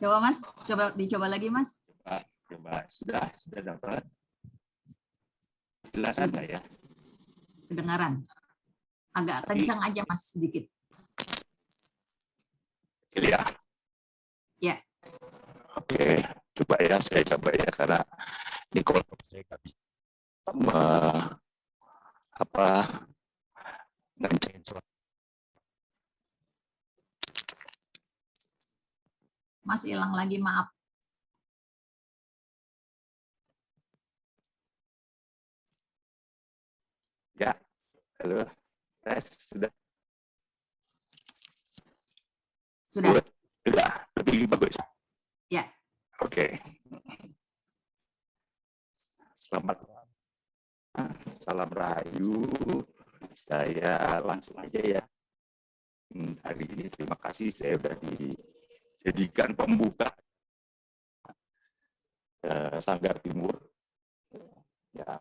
Coba Mas, dicoba lagi Mas. Coba. Sudah dapat. Jelas ada ya? Kedengaran. Agak kencang aja Mas sedikit. Ya. Ya. Oke, coba ya, saya coba ya, karena di kolom saya nggak bisa ngecek suara. Mas hilang lagi, maaf. Ya, halo, sudah. Sudah. Sudah, lebih bagus. Ya. Oke. Selamat salam rahayu. Saya langsung aja ya. Hari ini terima kasih saya sudah dijadikan pembuka Sanggar Timur. Ya,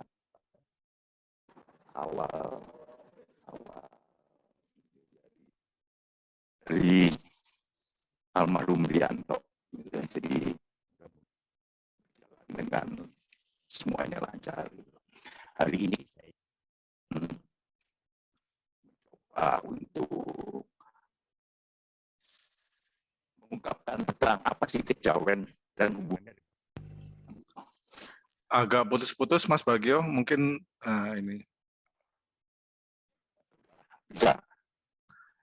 awal dari almarhum Rianto. Jadi dengan semuanya lancar. Hari ini saya mencoba untuk mengungkapkan tentang apa sih kejawen dan hubungannya. Agak putus-putus Mas Bagio, mungkin ini. Bisa.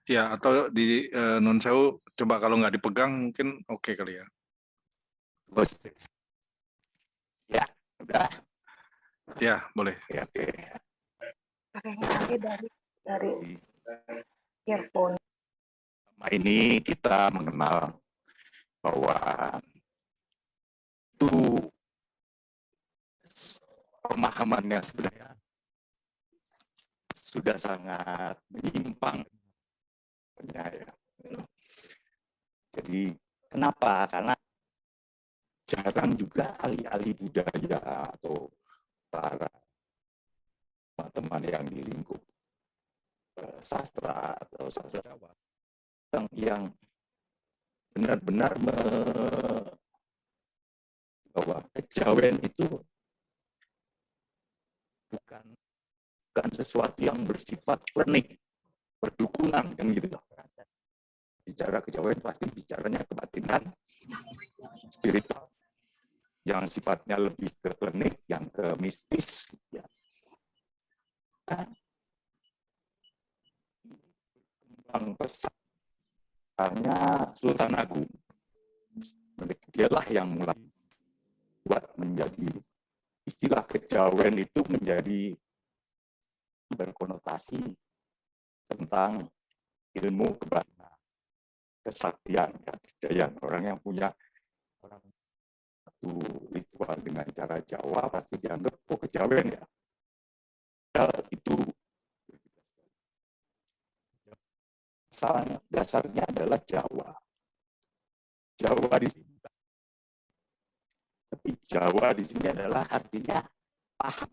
Ya, atau di non sewu, coba kalau nggak dipegang mungkin oke kali ya. Ya, udah. Ya, boleh. Ya, oke. Nanti dari earphone. Ini kita mengenal bahwa itu pemahamannya sebenarnya sudah sangat menyimpang. Ya. Jadi kenapa? Karena jarang juga ahli-ahli budaya atau para teman-teman yang di lingkup sastra atau sastrawan yang benar-benar bahwa kejawen itu bukan sesuatu yang bersifat klinik, berdukungan kan gitu loh. Bicara kejawen pasti bicaranya kebatinan, spiritual, yang sifatnya lebih ke klinik, yang ke mistis. Ya. Kembang pesannya Sultan Agung. Dialah yang mulai buat menjadi istilah kejawen itu menjadi berkonotasi tentang ilmu kebatinan, kesaktian, kejayaan. Orang yang punya satu ritual dengan cara Jawa pasti dianggap kejawen ya. Itu dasarnya adalah Jawa. Jawa di sini. Tapi Jawa di sini adalah artinya paham.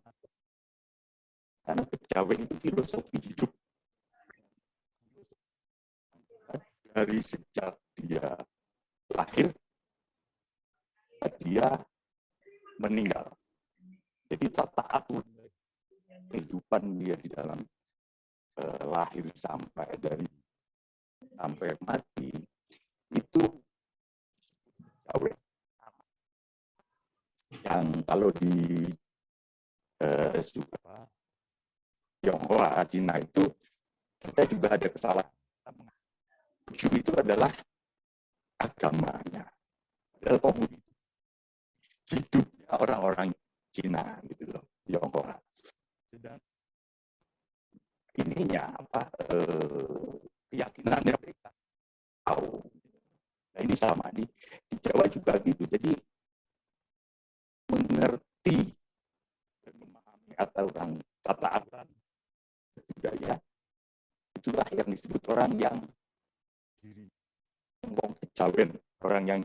Karena kejawen itu filosofi hidup. Dari sejak dia lahir, dia meninggal. Jadi tata atur kehidupan dia di dalam lahir sampai mati itu Jawa. Yang kalau di Tionghoa, Cina itu kita juga ada kesalahan. Wushu itu adalah agamanya, adalah komunitas hidupnya orang-orang Cina gitu loh, Tionghoa. Sedang ininya keyakinannya mereka tahu. Nah, ini sama di Jawa juga gitu. Jadi mengerti dan memahami aturan tata aturan budaya itulah yang disebut orang yang diri ngomong kejawen, orang yang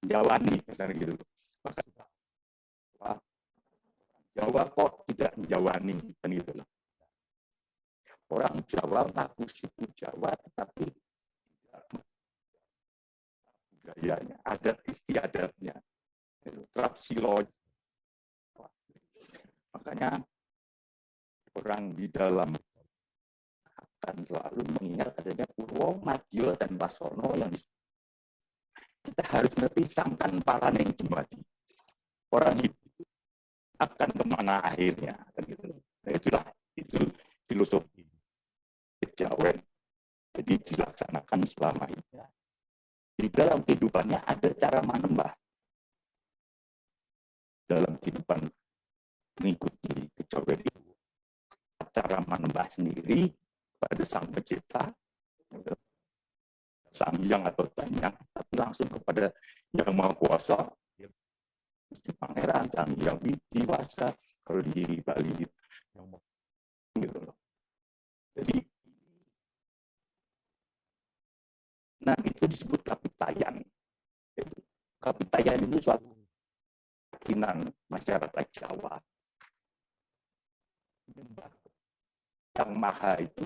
Jawani misalnya gitu. Maka Jawa kok tidak Jawani kan gitu loh. Orang Jawa ngaku suku Jawa tetapi budayanya, adat istiadatnya, Trapsilo. Makanya orang di dalam akan selalu mengingat adanya Purwo, Madya, dan Wasono yang kita harus ngerti sangkan paraning dumadi. Orang hidup akan kemana akhirnya. Nah, itu filosofi kejawen. Jadi dilaksanakan selama ini. Di dalam kehidupannya ada cara manembah. Dalam kehidupan mengikuti kejawen itu, cara manembah sendiri pada Sang Pencipta, Sang Hyang atau Danyang, tapi langsung kepada Yang Maha Kuasa, Gusti Pangeran, Sang Hyang Widiwasa, kalau di Bali gitu loh. Jadi, nah itu disebut kapitayan. Kapitayan itu suatu keyakinan masyarakat Jawa. Yang Maha itu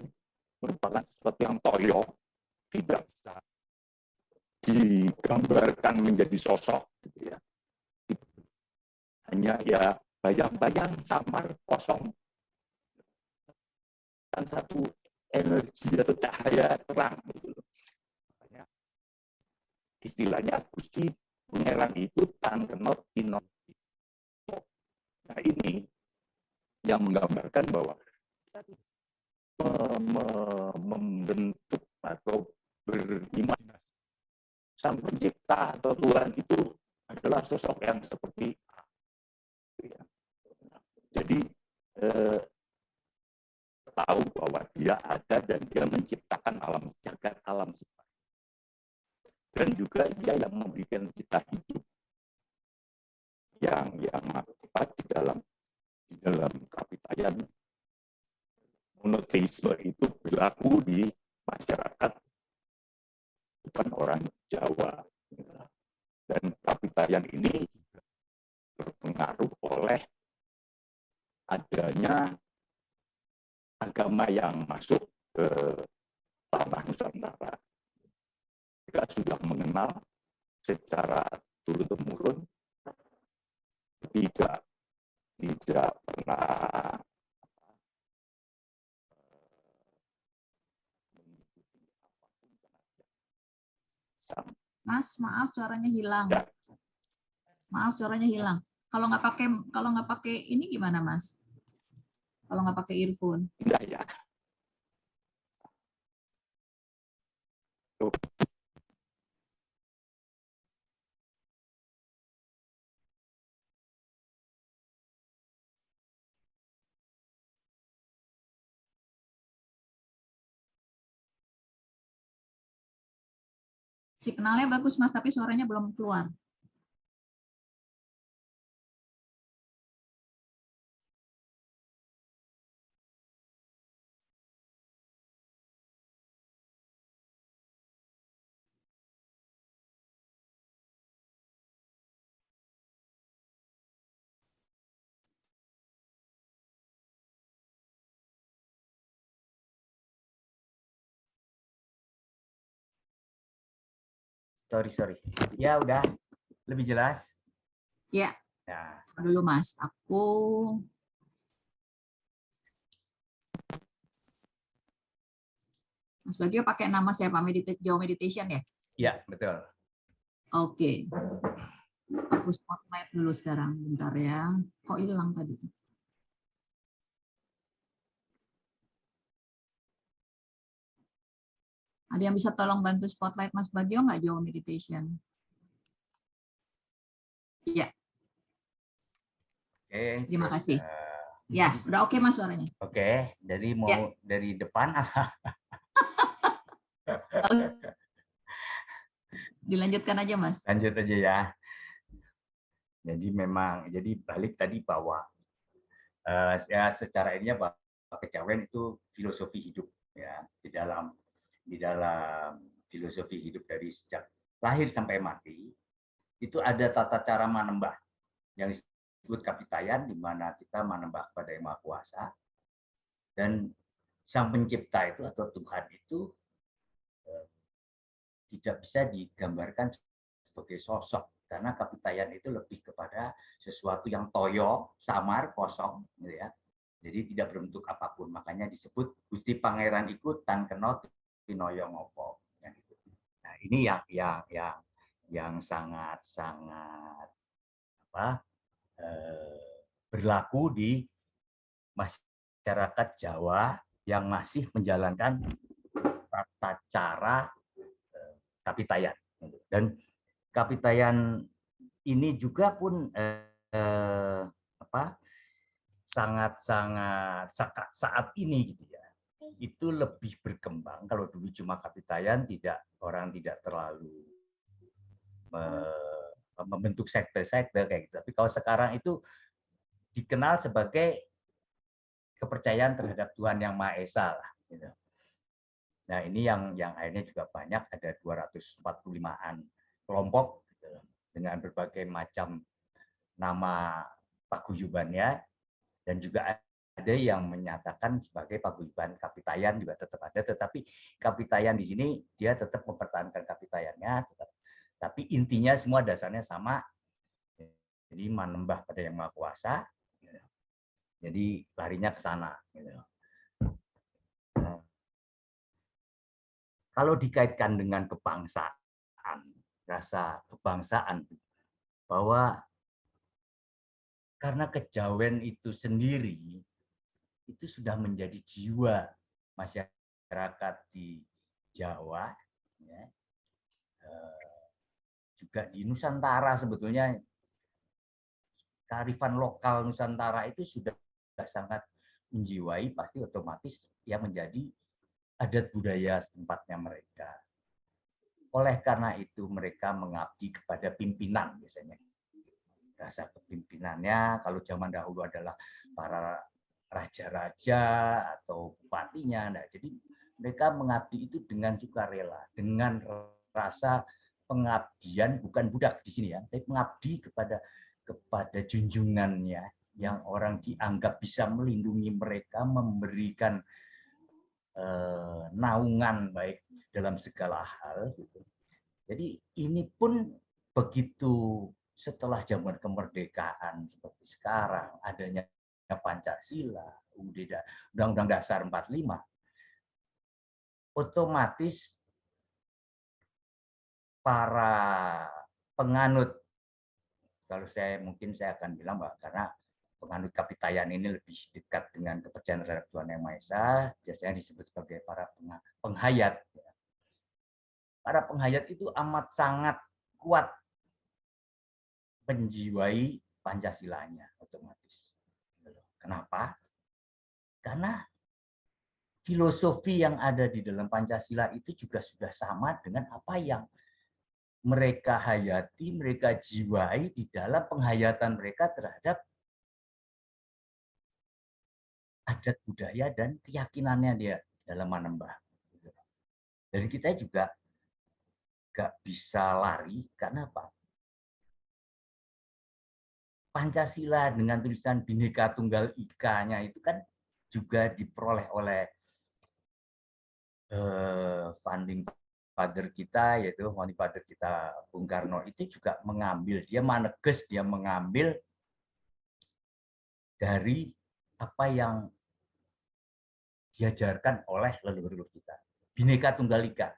merupakan sesuatu yang toyo, tidak bisa digambarkan menjadi sosok, gitu ya. Hanya ya bayang-bayang, samar, kosong, dan satu energi atau cahaya terang. Gitu. Istilahnya Gusti Pangeran itu Tankenot Tinot. Nah ini yang menggambarkan bahwa membentuk atau berimajinasi Sang Pencipta atau Tuhan itu adalah sosok yang seperti jadi tahu bahwa dia ada dan dia menciptakan alam jagat alam sifat dan juga dia yang memberikan kita hidup yang apa di dalam kapitayan monoteisme itu berlaku di masyarakat bukan orang Jawa. Dan kapitayan ini berpengaruh oleh adanya agama yang masuk ke tanah Nusantara. Mereka sudah mengenal secara turun-temurun, tidak pernah Mas, maaf suaranya hilang. Ya. Maaf suaranya hilang. Kalau nggak pakai ini gimana, Mas? Kalau nggak pakai earphone? Enggak ya. Tuh. Signalnya bagus, Mas, tapi suaranya belum keluar. Sorry. Ya udah lebih jelas. Ya. Ya. Dulu, Mas. Mas Bagio pakai nama siapa? Jawa Meditation ya? Iya, betul. Oke. Aku spotlight dulu sekarang. Bentar ya. Kok hilang tadi? Ada yang bisa tolong bantu spotlight Mas Bagio nggak, Jawa Meditation? Iya. Oke. Terima terus, kasih. Ya, udah oke Mas suaranya. Oke, jadi mau Ya. dari depan apa? Dilanjutkan aja Mas. Lanjut aja ya. Jadi balik tadi bahwa ya secara ini bahwa kejawen itu filosofi hidup ya di dalam filosofi hidup dari sejak lahir sampai mati itu ada tata cara manembah yang disebut kapitayan, di mana kita manembah kepada Yang Maha Kuasa, dan Sang Pencipta itu atau Tuhan itu tidak bisa digambarkan sebagai sosok, karena kapitayan itu lebih kepada sesuatu yang toyo, samar, kosong, gitu ya. Jadi tidak berbentuk apapun, makanya disebut Gusti Pangeran iku tan kena tinoyo ngopo. Nah, ini yang sangat berlaku di masyarakat Jawa yang masih menjalankan tata cara kapitayan. Dan kapitayan ini juga pun sangat-sangat saat ini gitu ya, itu lebih berkembang. Kalau dulu cuma kapitayan, orang tidak terlalu membentuk sekte-sekte kayak gitu. Tapi kalau sekarang itu dikenal sebagai kepercayaan terhadap Tuhan Yang Maha Esa lah, gitu. Nah, ini yang akhirnya juga banyak, ada 245-an kelompok gitu, dengan berbagai macam nama paguyubannya, dan juga ada yang menyatakan sebagai paguyuban kapitayan juga tetap ada, tetapi kapitayan di sini dia tetap mempertahankan kapitayannya, tapi intinya semua dasarnya sama. Jadi manembah pada Yang Maha Kuasa. Jadi larinya ke sana. Kalau dikaitkan dengan kebangsaan, rasa kebangsaan, bahwa karena kejawen itu sendiri itu sudah menjadi jiwa masyarakat di Jawa, ya. Juga di Nusantara sebetulnya kearifan lokal Nusantara itu sudah sangat menjiwai, pasti otomatis yang menjadi adat budaya setempatnya mereka. Oleh karena itu mereka mengabdi kepada pimpinan biasanya. Rasa kepimpinannya kalau zaman dahulu adalah para raja-raja atau bupatinya. Nah, jadi mereka mengabdi itu dengan sukarela, dengan rasa pengabdian, bukan budak di sini ya, tapi mengabdi kepada junjungannya yang orang dianggap bisa melindungi mereka, memberikan naungan baik dalam segala hal. Gitu. Jadi ini pun begitu setelah zaman kemerdekaan seperti sekarang, adanya Pancasila, Undang-Undang Dasar 45, otomatis para penganut, kalau mungkin saya akan bilang, Mbak, karena penganut kapitayan ini lebih dekat dengan kepercayaan terhadap Tuhan Yang Maha Esa, biasanya disebut sebagai para penghayat. Para penghayat itu amat sangat kuat menjiwai Pancasilanya otomatis. Kenapa? Karena filosofi yang ada di dalam Pancasila itu juga sudah sama dengan apa yang mereka hayati, mereka jiwai di dalam penghayatan mereka terhadap adat budaya dan keyakinannya dia dalam manembah. Dan kita juga nggak bisa lari, karena apa? Pancasila dengan tulisan Bhinneka Tunggal Ika-nya itu kan juga diperoleh oleh founding father kita, yaitu founding father kita Bung Karno, itu juga mengambil, dia maneges, dia mengambil dari apa yang diajarkan oleh leluhur kita. Bhinneka Tunggal Ika.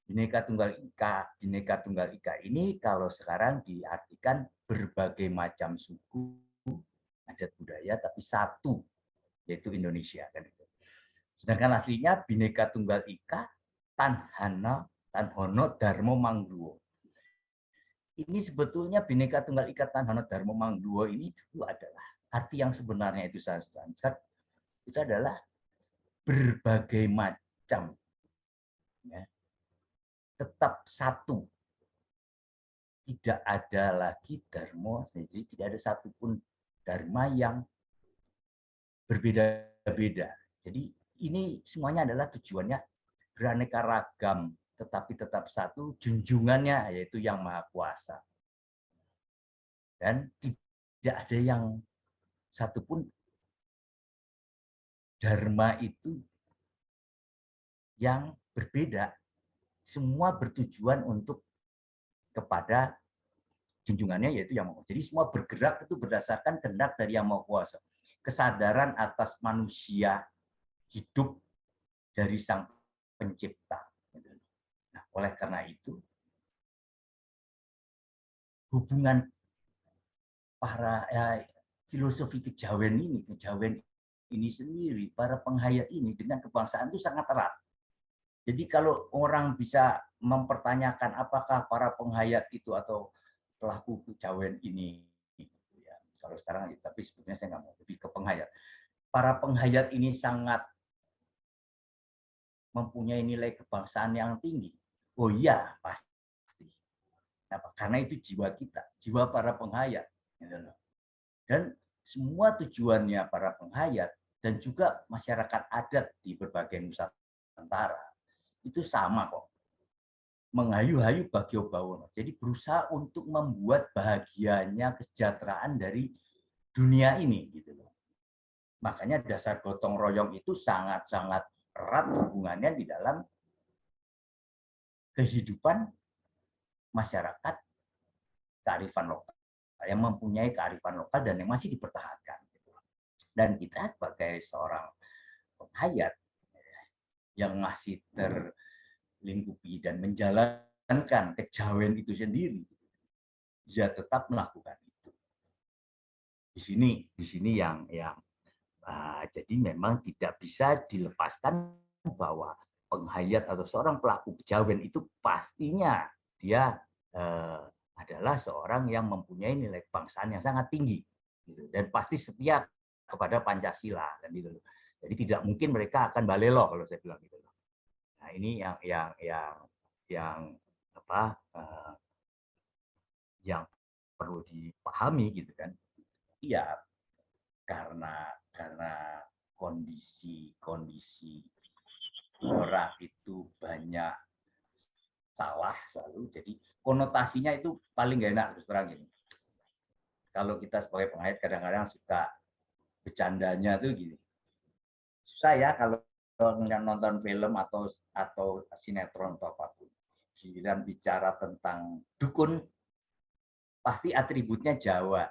Bhinneka Tunggal Ika ini kalau sekarang diartikan berbagai macam suku, adat budaya, tapi satu, yaitu Indonesia. Sedangkan aslinya Bhinneka Tunggal Ika Tanhono Darmo Mangduo. Ini sebetulnya Bhinneka Tunggal Ika Tanhono Darmo Mangduo ini itu adalah arti yang sebenarnya itu itu adalah berbagai macam, ya, tetap satu, tidak ada lagi dharma, jadi tidak ada satupun dharma yang berbeda-beda. Jadi ini semuanya adalah tujuannya beraneka ragam, tetapi tetap satu, junjungannya yaitu Yang Maha Kuasa. Dan tidak ada yang satupun dharma itu yang berbeda. Semua bertujuan untuk kepada junjungannya, yaitu Yang Maha Kuasa. Jadi semua bergerak itu berdasarkan kehendak dari Yang Maha Kuasa. Kesadaran atas manusia hidup dari Sang Pencipta. Nah, oleh karena itu, hubungan para filosofi kejawen ini sendiri, para penghayat ini dengan kebangsaan itu sangat erat. Jadi kalau orang bisa mempertanyakan apakah para penghayat itu atau pelaku kejawen ini, ya, kalau sekarang, tapi sebetulnya saya nggak mau lebih ke penghayat. Para penghayat ini sangat mempunyai nilai kebangsaan yang tinggi. Oh iya, pasti. Kenapa? Karena itu jiwa kita, jiwa para penghayat. Dan semua tujuannya para penghayat dan juga masyarakat adat di berbagai Nusantara itu sama kok. Menghayu-hayu Bagyo Bawono. Jadi berusaha untuk membuat bahagianya kesejahteraan dari dunia ini gitu loh. Makanya dasar gotong royong itu sangat-sangat erat hubungannya di dalam kehidupan masyarakat kearifan lokal yang mempunyai kearifan lokal dan yang masih dipertahankan. Dan kita sebagai seorang penghayat yang masih terlingkupi dan menjalankan kejawen itu sendiri, ya tetap melakukan itu. Di sini yang jadi memang tidak bisa dilepaskan bahwa penghayat atau seorang pelaku kejawen itu pastinya dia adalah seorang yang mempunyai nilai kebangsaan yang sangat tinggi, gitu. Dan pasti setia kepada Pancasila, kan gitu. Jadi tidak mungkin mereka akan balelo kalau saya bilang gitu. Nah ini yang perlu dipahami gitu kan. Iya, karena kondisi orang itu banyak salah selalu, jadi konotasinya itu paling gak enak terus terang ini. Kalau kita sebagai penghayat kadang-kadang suka bercandanya tuh gini. Susah ya kalau nonton film atau sinetron atau apapun. Giliran bicara tentang dukun, pasti atributnya Jawa.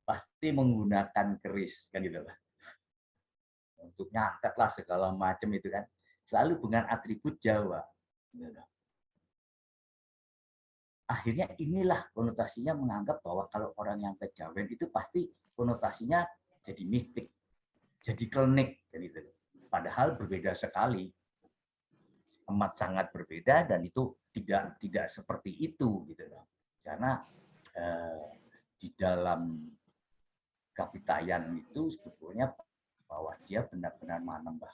Pasti menggunakan keris, kan gitu lah. Untuk nyantet lah segala macam itu kan. Selalu dengan atribut Jawa. Akhirnya inilah konotasinya menganggap bahwa kalau orang yang kejawen itu pasti konotasinya jadi mistik, jadi klinik, gitu. Padahal berbeda sekali, amat sangat berbeda, dan itu tidak seperti itu, gitu. Karena di dalam Kapitayan itu sebetulnya bahwa dia benar-benar menambah.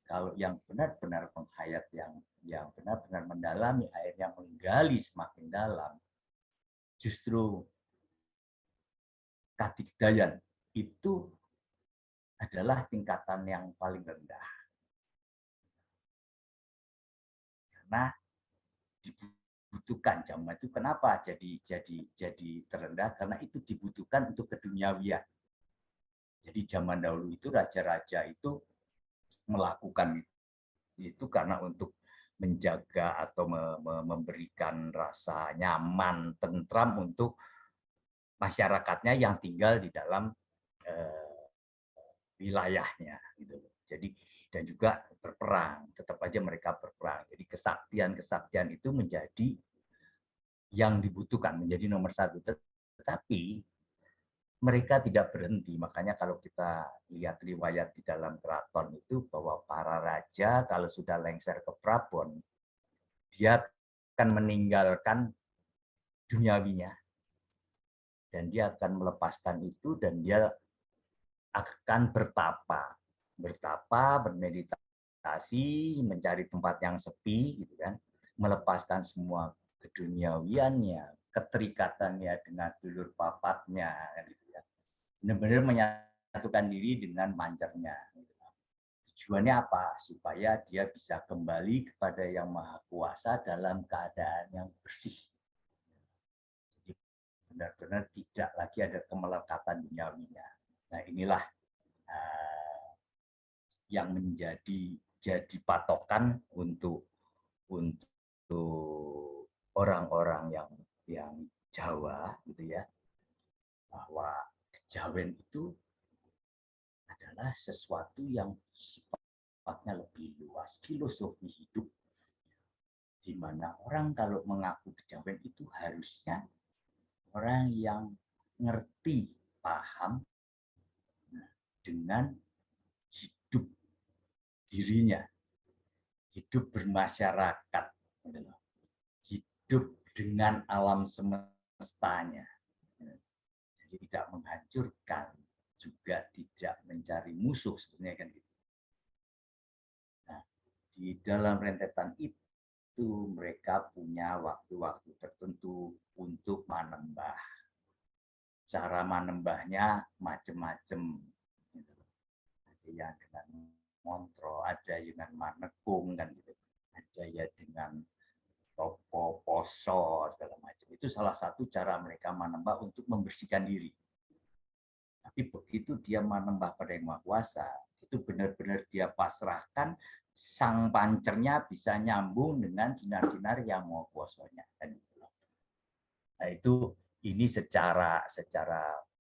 Kalau yang benar-benar penghayat yang benar-benar mendalami, akhirnya menggali semakin dalam, justru Kadigdayan itu adalah tingkatan yang paling rendah. Karena dibutuhkan zaman itu, kenapa jadi terendah? Karena itu dibutuhkan untuk keduniawian. Jadi zaman dahulu itu raja-raja itu melakukan itu karena untuk menjaga atau memberikan rasa nyaman, tentram untuk masyarakatnya yang tinggal di dalam wilayahnya, gitu. Jadi dan juga berperang, tetap aja mereka berperang. Jadi kesaktian itu menjadi yang dibutuhkan, menjadi nomor satu. Tetapi mereka tidak berhenti. Makanya kalau kita lihat riwayat di dalam keraton itu bahwa para raja kalau sudah lengser ke prabon, dia akan meninggalkan duniawinya. Dan dia akan melepaskan itu dan dia akan bertapa, bermeditasi, mencari tempat yang sepi, gitu kan, melepaskan semua keduniawiannya, keterikatannya dengan dulur papatnya, gitu ya. Benar-benar menyatukan diri dengan mancernya. Tujuannya apa? Supaya dia bisa kembali kepada Yang Maha Kuasa dalam keadaan yang bersih. Jadi benar-benar tidak lagi ada kemelekatan duniawinya. Nah inilah yang jadi patokan untuk orang-orang yang Jawa gitu ya, bahwa kejawen itu adalah sesuatu yang sifatnya lebih luas, filosofi hidup, di mana orang kalau mengaku kejawen itu harusnya orang yang ngerti, paham dengan hidup dirinya, hidup bermasyarakat, hidup dengan alam semestanya. Jadi tidak menghancurkan, juga tidak mencari musuh sebenarnya kan gitu. Nah, di dalam rentetan itu mereka punya waktu-waktu tertentu untuk manembah. Cara manembahnya macam-macam. Ada yang dengan montro, ada dengan manekung kan gitu. Ada ya dengan topo, poso, segala macam. Itu salah satu cara mereka manembah untuk membersihkan diri. Tapi begitu dia manembah pada Yang Maha Kuasa, itu benar-benar dia pasrahkan, sang pancernya bisa nyambung dengan sinar-sinar Yang Maha Kuasanya. Nah itu ini secara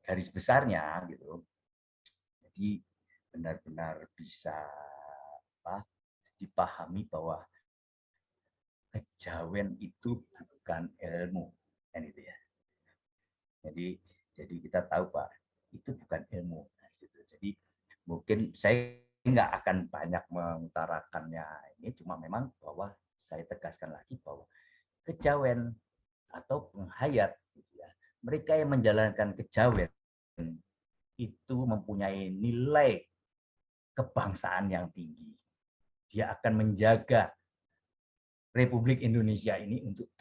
garis besarnya gitu. Jadi benar-benar bisa dipahami bahwa kejawen itu bukan ilmu, kan itu ya. Jadi kita tahu Pak, itu bukan ilmu. Nah, jadi mungkin saya nggak akan banyak mengutarakannya ini, cuma memang bahwa saya tegaskan lagi bahwa kejawen atau penghayat, gitu ya, mereka yang menjalankan kejawen itu mempunyai nilai kebangsaan yang tinggi. Dia akan menjaga Republik Indonesia ini untuk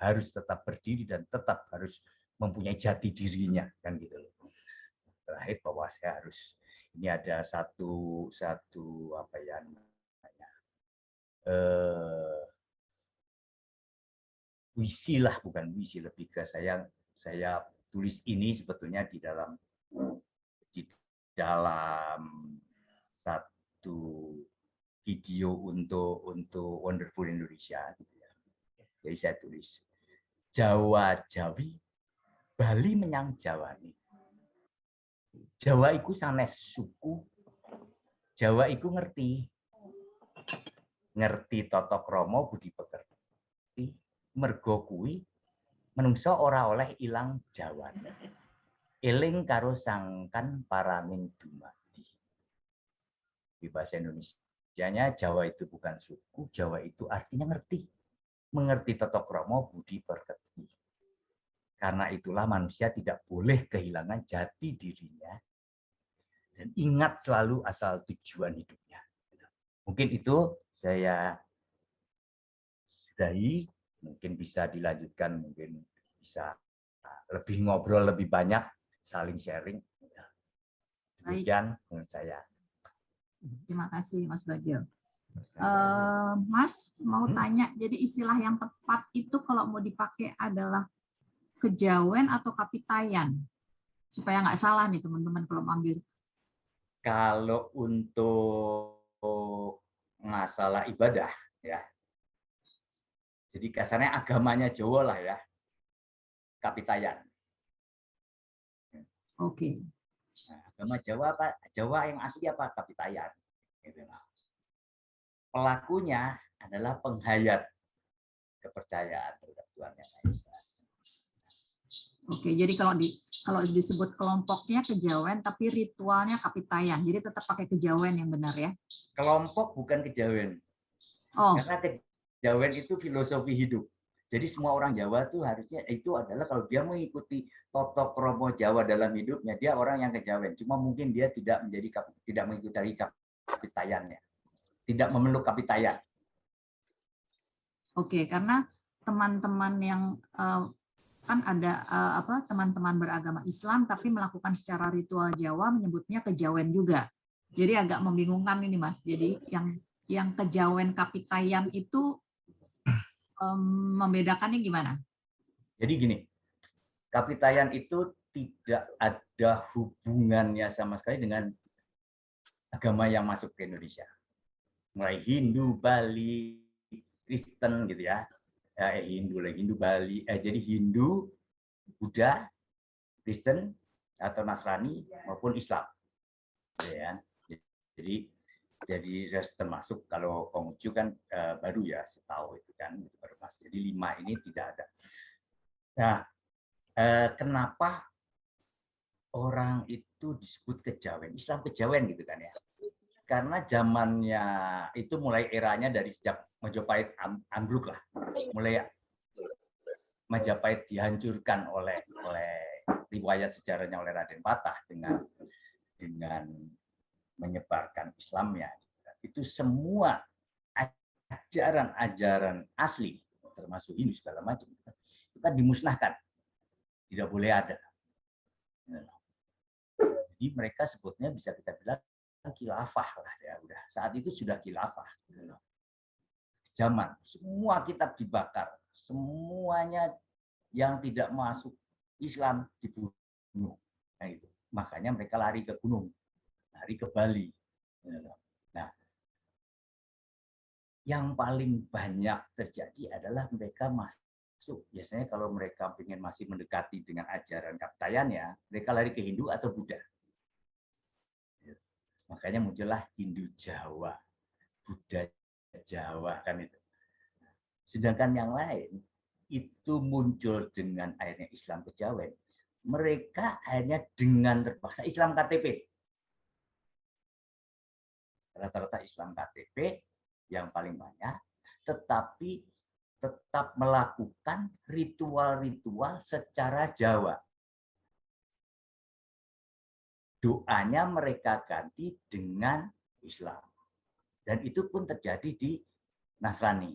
harus tetap berdiri dan tetap harus mempunyai jati dirinya kan gitu loh. Terakhir bahwa saya harus ini ada satu apa ya namanya puisi lah, bukan puisi, lebih ke saya tulis ini sebetulnya di dalam satu video untuk Wonderful Indonesia gitu ya. Jadi saya tulis Jawa Jawi Bali menyang Jawa ini. Jawa iku sanes suku, Jawa iku ngerti tata krama budi pekerti, mergo kuwi menungso ora oleh ilang jawane. Eling karo sangkan paraning dumadi. Di bahasa Indonesianya Jawa itu bukan suku, Jawa itu artinya ngerti. Mengerti tata krama budi pekerti. Karena itulah manusia tidak boleh kehilangan jati dirinya dan ingat selalu asal tujuan hidupnya. Mungkin itu saya sudahi, mungkin bisa dilanjutkan, mungkin bisa lebih ngobrol lebih banyak, saling sharing. Demikian menurut saya. Terima kasih Mas Bagio. Mas mau tanya, jadi istilah yang tepat itu kalau mau dipakai adalah kejawen atau kapitayan? Supaya nggak salah nih teman-teman kalau manggil. Kalau untuk masalah ibadah ya, jadi kasarnya agamanya Jawa lah ya, kapitayan. Oke. Nah, agama Jawa apa? Jawa yang asli apa? Kapitayan. Pelakunya adalah penghayat kepercayaan terhadap Tuhan Yang Maha Esa. Oke, jadi kalau disebut kelompoknya kejawen, tapi ritualnya kapitayan. Jadi tetap pakai kejawen yang benar ya? Kelompok bukan kejawen. Oh. Karena kejawen itu filosofi hidup. Jadi semua orang Jawa tuh harusnya itu adalah kalau dia mengikuti tata krama Jawa dalam hidupnya, dia orang yang kejawen. Cuma mungkin dia tidak mengikuti kapitayannya. Tidak memeluk kapitayan. Oke, karena teman-teman yang kan ada teman-teman beragama Islam tapi melakukan secara ritual Jawa menyebutnya kejawen juga. Jadi agak membingungkan ini Mas. Jadi yang kejawen kapitayan itu membedakannya gimana? Jadi gini, kapitayan itu tidak ada hubungannya sama sekali dengan agama yang masuk ke Indonesia. Mulai Hindu, Bali, Kristen gitu ya, Hindu Bali, jadi Hindu, Buddha, Kristen atau Nasrani maupun Islam, ya. Jadi termasuk kalau Konghucu kan baru ya, setahu itu kan itu baru masuk. Jadi 5 ini tidak ada. Nah, kenapa orang itu disebut kejawen, Islam kejawen gitu kan ya? Karena zamannya itu mulai eranya dari sejak Majapahit ambruk lah, mulai Majapahit dihancurkan oleh riwayat sejarahnya oleh Raden Patah dengan menyebarkan Islamnya. Itu semua ajaran-ajaran asli, termasuk Hindu segala macam, itu kan dimusnahkan, tidak boleh ada. Jadi mereka sebutnya bisa kita bilang khilafah lah ya, udah saat itu sudah khilafah. Zaman semua kitab dibakar, semuanya yang tidak masuk Islam dibunuh. Nah, itu. Makanya mereka lari ke gunung, lari ke Bali. Nah, yang paling banyak terjadi adalah mereka masuk. Biasanya kalau mereka ingin masih mendekati dengan ajaran kapitayannya, mereka lari ke Hindu atau Buddha. Makanya muncullah Hindu Jawa, Buddha Jawa kan itu. Sedangkan yang lain itu muncul dengan akhirnya Islam kejawen. Mereka hanya dengan terpaksa Islam KTP. Rata-rata Islam KTP yang paling banyak, tetapi tetap melakukan ritual-ritual secara Jawa. Doanya mereka ganti dengan Islam. Dan itu pun terjadi di Nasrani.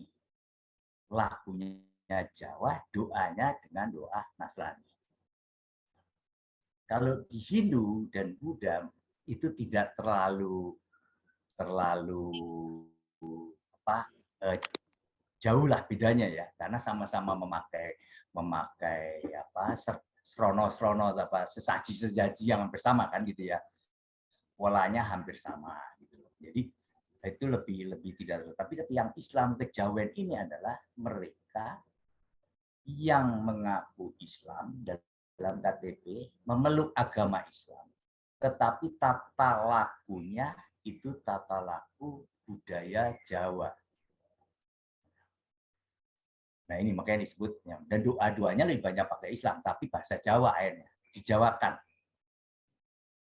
Lagunya Jawa, doanya dengan doa Nasrani. Kalau di Hindu dan Buddha itu tidak terlalu jauh lah bedanya ya, karena sama-sama memakai srono sesaji yang hampir sama kan gitu ya, polanya hampir sama gitu. Jadi itu lebih tidak, tapi yang Islam kejawen ini adalah mereka yang mengaku Islam dalam KTP, memeluk agama Islam, tetapi tata lakunya itu tata laku budaya Jawa. Nah ini makanya disebutnya, dan doa-doanya lebih banyak pakai Islam, tapi bahasa Jawa akhirnya dijawakan.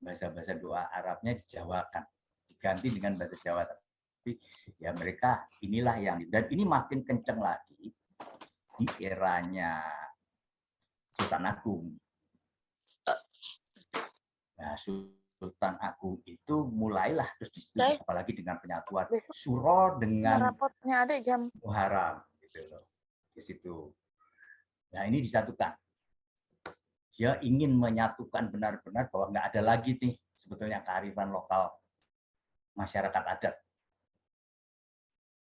Bahasa-bahasa doa Arabnya dijawakan, diganti dengan bahasa Jawa. Tapi ya mereka inilah yang, dan ini makin kenceng lagi di eranya Sultan Agung. Nah, Sultan Agung itu mulailah terus disebut, apalagi dengan penyatuan Suro dengan rapotnya ada jam Muharram gitu loh. Di situ. Nah, ini disatukan. Dia ingin menyatukan benar-benar bahwa nggak ada lagi nih sebetulnya kearifan lokal masyarakat adat.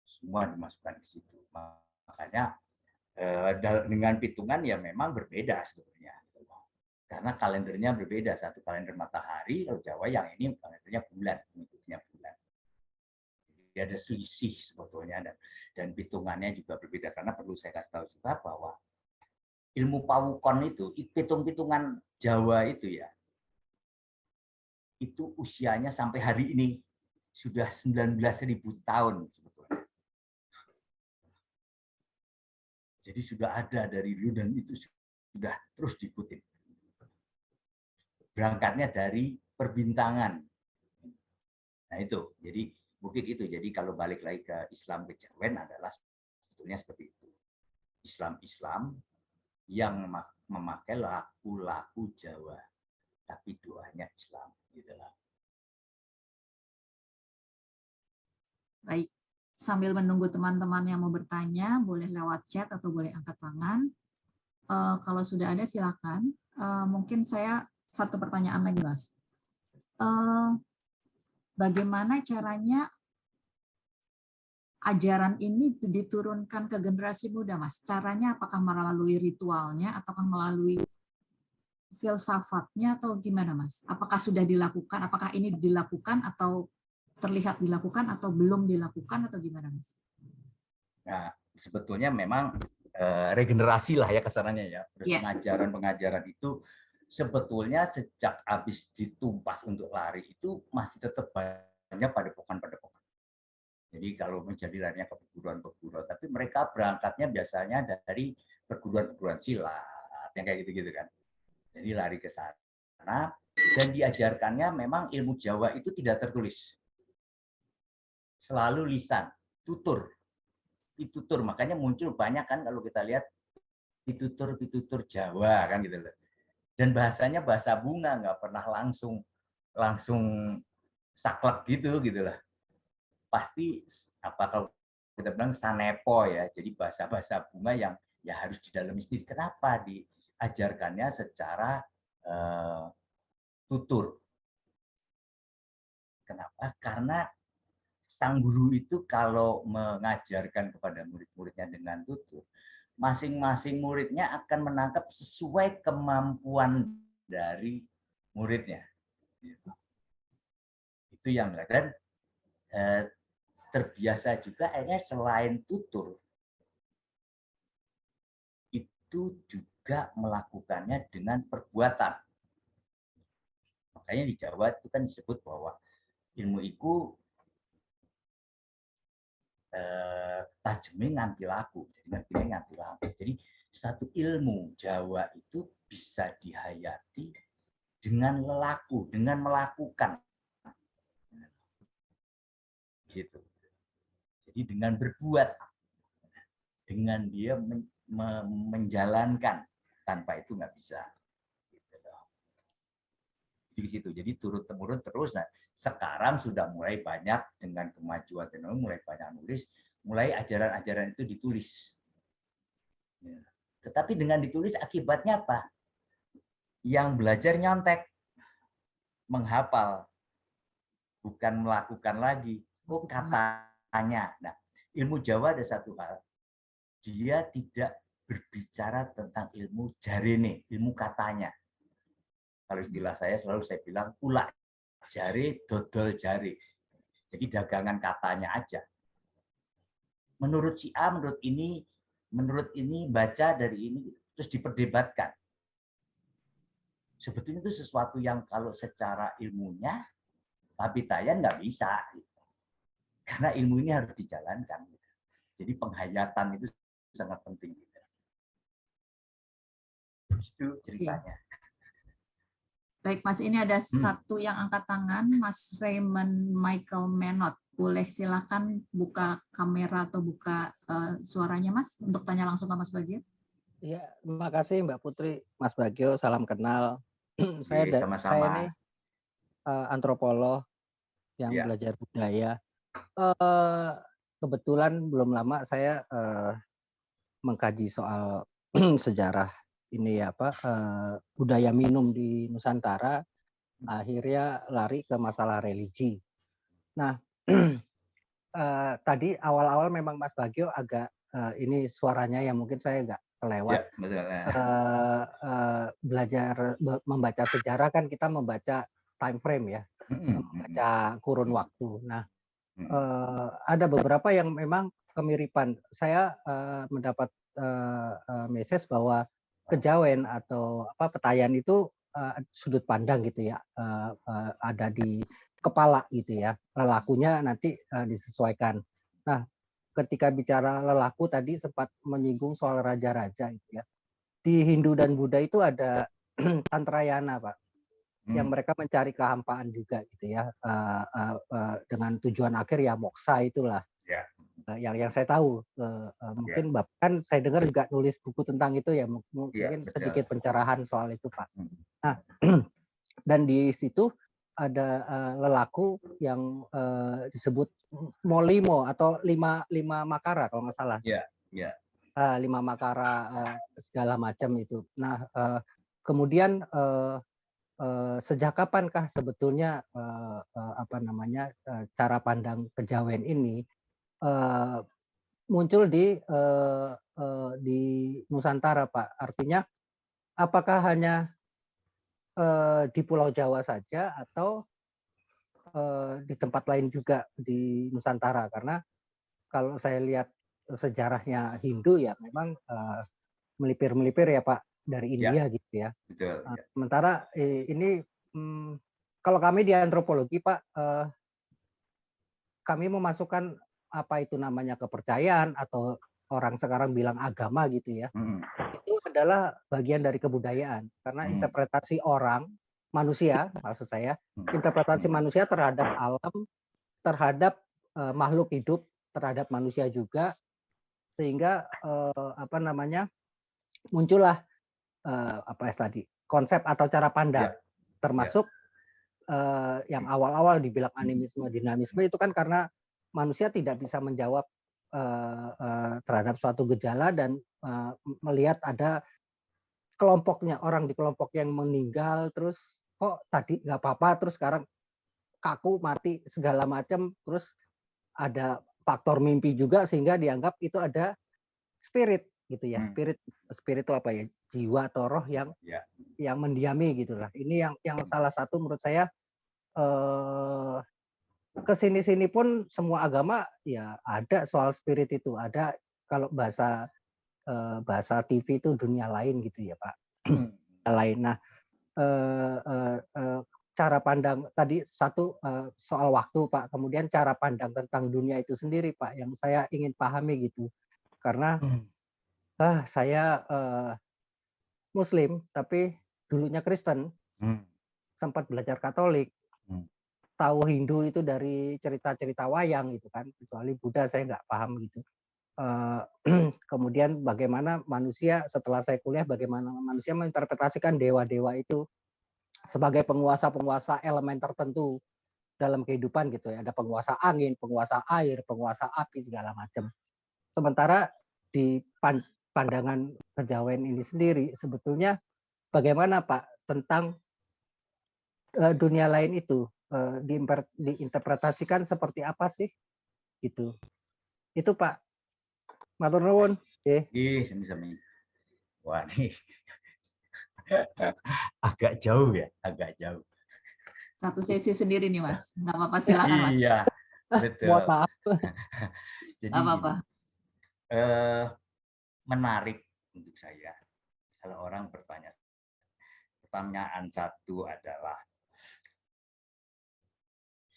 Semua dimasukkan di situ. Makanya dengan hitungan ya memang berbeda sebetulnya. Karena kalendernya berbeda, satu kalender matahari, kalau Jawa yang ini kalendernya bulan, mengikutinya bulan. Jadi ada selisih sebetulnya, dan hitungannya juga berbeda. Karena perlu saya kasih tahu juga bahwa ilmu pawukon itu, hitung-hitungan Jawa itu ya, itu usianya sampai hari ini sudah 19.000 tahun sebetulnya. Jadi sudah ada dari dulu dan itu sudah terus dikutip. Berangkatnya dari perbintangan. Nah itu, jadi mungkin itu. Jadi kalau balik lagi ke Islam kejawen adalah sebetulnya seperti itu. Islam yang memakai laku-laku Jawa, tapi doanya Islam. Gitulah. Baik, sambil menunggu teman-teman yang mau bertanya, boleh lewat chat atau boleh angkat tangan. Kalau sudah ada silakan. Mungkin saya satu pertanyaan lagi, Mas. Bagaimana caranya ajaran ini diturunkan ke generasi muda, Mas? Caranya apakah melalui ritualnya, ataukah melalui filsafatnya, atau gimana, Mas? Apakah sudah dilakukan? Apakah ini dilakukan atau terlihat dilakukan atau belum dilakukan atau gimana, Mas? Nah, sebetulnya memang regenerasi lah ya kesannya ya. Terus Iya. pengajaran itu sebetulnya sejak habis ditumpas untuk lari itu masih tetap banyak padepokan-padepokan. Jadi kalau menjadi larinya ke perguruan-perguruan, tapi mereka berangkatnya biasanya dari perguruan-perguruan silat, yang kayak gitu-gitu kan. Jadi lari ke sana dan diajarkannya memang ilmu Jawa itu tidak tertulis. Selalu lisan, tutur. Pitutur, makanya muncul banyak kan kalau kita lihat pitutur Jawa kan gitu loh. Dan bahasanya bahasa bunga, nggak pernah langsung saklek gitu lah. Pasti apa kalau kita bilang sanepo ya, jadi bahasa bunga yang ya harus didalami sendiri. Kenapa diajarkannya secara tutur? Kenapa? Karena sang guru itu kalau mengajarkan kepada murid-muridnya dengan tutur, masing-masing muridnya akan menangkap sesuai kemampuan dari muridnya. Itu yang dan terbiasa juga akhirnya selain tutur itu juga melakukannya dengan perbuatan. Makanya di Jawa itu kan disebut bahwa ilmu iku tajeme nganti laku. Jadi satu ilmu Jawa itu bisa dihayati dengan lelaku, dengan melakukan. Gitu. Jadi dengan berbuat, dengan dia menjalankan, tanpa itu nggak bisa. Di situ. Jadi turun-temurun terus. Nah, sekarang sudah mulai banyak dengan kemajuan teknologi, mulai banyak nulis, mulai ajaran-ajaran itu ditulis. Ya. Tetapi dengan ditulis akibatnya apa? Yang belajar nyontek, menghafal, bukan melakukan lagi. Oh, katanya. Nah, ilmu Jawa ada satu hal. Dia tidak berbicara tentang ilmu jarene, ilmu katanya. Kalau istilah saya bilang ulak jari, dodol jari. Jadi dagangan katanya aja. Menurut si A, menurut ini baca dari ini, terus diperdebatkan. Sebetulnya itu sesuatu yang kalau secara ilmunya, tapi Tayan nggak bisa. Karena ilmu ini harus dijalankan. Jadi penghayatan itu sangat penting. Itu ceritanya. Baik, Mas, ini ada satu yang angkat tangan, Mas Raymond Michael Menot. Boleh silakan buka kamera atau buka suaranya, Mas, untuk tanya langsung ke Mas Bagio. Iya, terima kasih Mbak Putri, Mas Bagio, salam kenal. Saya ini antropolog yang belajar budaya. Kebetulan belum lama saya mengkaji soal sejarah ini budaya minum di Nusantara, akhirnya lari ke masalah religi. Nah, tadi awal-awal memang Mas Bagio agak ini suaranya yang mungkin saya agak kelewat. Belajar membaca sejarah kan kita membaca time frame ya, membaca kurun waktu. Nah, ada beberapa yang memang kemiripan. Saya mendapat message bahwa kejawen atau petayan itu sudut pandang gitu ya, ada di kepala gitu ya, lelakunya nanti disesuaikan. Nah, ketika bicara lelaku tadi sempat menyinggung soal raja-raja gitu ya. Di Hindu dan Buddha itu ada Tantrayana, Pak, yang mereka mencari kehampaan juga gitu ya, dengan tujuan akhir ya moksa itulah. Yang saya tahu, mungkin Bapak kan saya dengar juga nulis buku tentang itu ya, mungkin sedikit pencerahan soal itu, Pak. Nah, dan di situ ada lelaku yang disebut molimo atau lima makara kalau nggak salah. Iya. 5 makara segala macam itu. Nah, kemudian sejak kapankah sebetulnya cara pandang kejawen ini muncul di Nusantara, Pak? Artinya apakah hanya di Pulau Jawa saja atau di tempat lain juga di Nusantara? Karena kalau saya lihat sejarahnya Hindu ya memang melipir-melipir ya Pak dari India gitu ya. Betul. Sementara ini kalau kami di antropologi Pak, kami memasukkan apa itu namanya kepercayaan atau orang sekarang bilang agama gitu ya. Itu adalah bagian dari kebudayaan karena interpretasi orang manusia, maksud saya, interpretasi manusia terhadap alam, terhadap makhluk hidup, terhadap manusia juga, sehingga apa namanya muncullah apa tadi konsep atau cara pandang, termasuk yang awal-awal dibilang animisme, dinamisme itu kan karena manusia tidak bisa menjawab terhadap suatu gejala dan melihat ada kelompoknya orang di kelompok yang meninggal terus kok tadi nggak apa-apa terus sekarang kaku mati segala macam terus ada faktor mimpi juga sehingga dianggap itu ada spirit gitu ya. Spirit itu apa ya, jiwa atau roh yang mendiami gitulah. Ini yang salah satu menurut saya kesini-sini pun semua agama ya ada soal spirit itu, ada kalau bahasa TV itu dunia lain gitu ya Pak. Lain. Nah, cara pandang tadi satu soal waktu Pak, kemudian cara pandang tentang dunia itu sendiri Pak yang saya ingin pahami gitu. Karena saya Muslim tapi dulunya Kristen, sempat belajar Katolik, tahu Hindu itu dari cerita-cerita wayang gitu kan, kecuali Buddha saya nggak paham gitu. Kemudian bagaimana manusia setelah saya kuliah, bagaimana manusia menginterpretasikan dewa-dewa itu sebagai penguasa-penguasa elemen tertentu dalam kehidupan gitu ya. Ada penguasa angin, penguasa air, penguasa api segala macam. Sementara di pandangan kejawen ini sendiri sebetulnya bagaimana Pak tentang dunia lain itu diinterpretasikan seperti apa sih gitu. Itu Pak. Matur nuwun. Sami-sami. Wah, nih agak jauh ya, agak jauh. Satu sesi sendiri nih Mas, nggak apa-apa silakan Mas. Iya, betul. Mohon maaf. Jadi apa-apa. Menarik untuk saya kalau orang bertanya. Pertanyaan satu adalah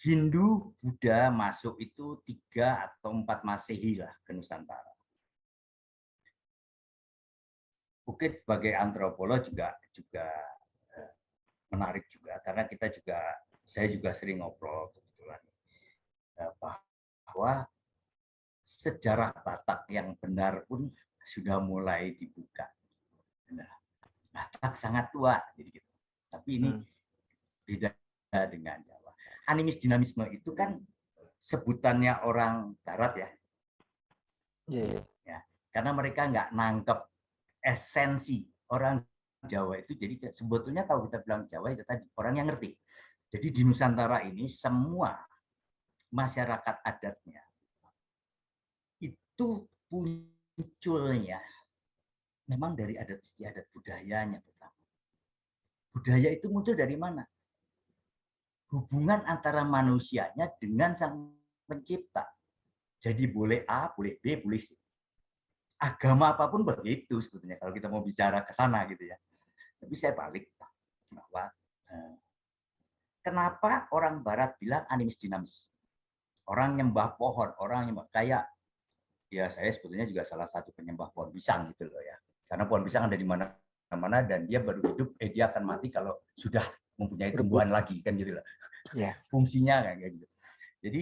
Hindu, Buddha masuk itu 3 atau 4 Masehi lah ke Nusantara. Mungkin sebagai antropolog juga menarik juga karena saya juga sering ngobrol kebetulan bahwa sejarah Batak yang benar pun sudah mulai dibuka. Nah, Batak sangat tua, jadi gitu. Tapi ini beda dengan Jawa. Animis dinamisme itu kan sebutannya orang Barat ya. Ya, karena mereka nggak nangkep esensi orang Jawa itu. Jadi sebetulnya kalau kita bilang Jawa itu tadi orang yang ngerti. Jadi di Nusantara ini semua masyarakat adatnya itu munculnya memang dari adat istiadat budayanya pertama. Budaya itu muncul dari mana? Hubungan antara manusianya dengan sang pencipta. Jadi boleh A, boleh B, boleh C. Agama apapun begitu sebetulnya kalau kita mau bicara ke sana gitu ya. Tapi saya balik bahwa kenapa orang Barat bilang animis dinamis? Orang nyembah pohon, orang nyembah kayak ya saya sebetulnya juga salah satu penyembah pohon pisang gitu loh ya. Karena pohon pisang ada di mana-mana dan dia baru hidup, dia akan mati kalau sudah mempunyai tumbuhan lagi kan gitu loh. Yeah. Fungsinya kayak gitu. Jadi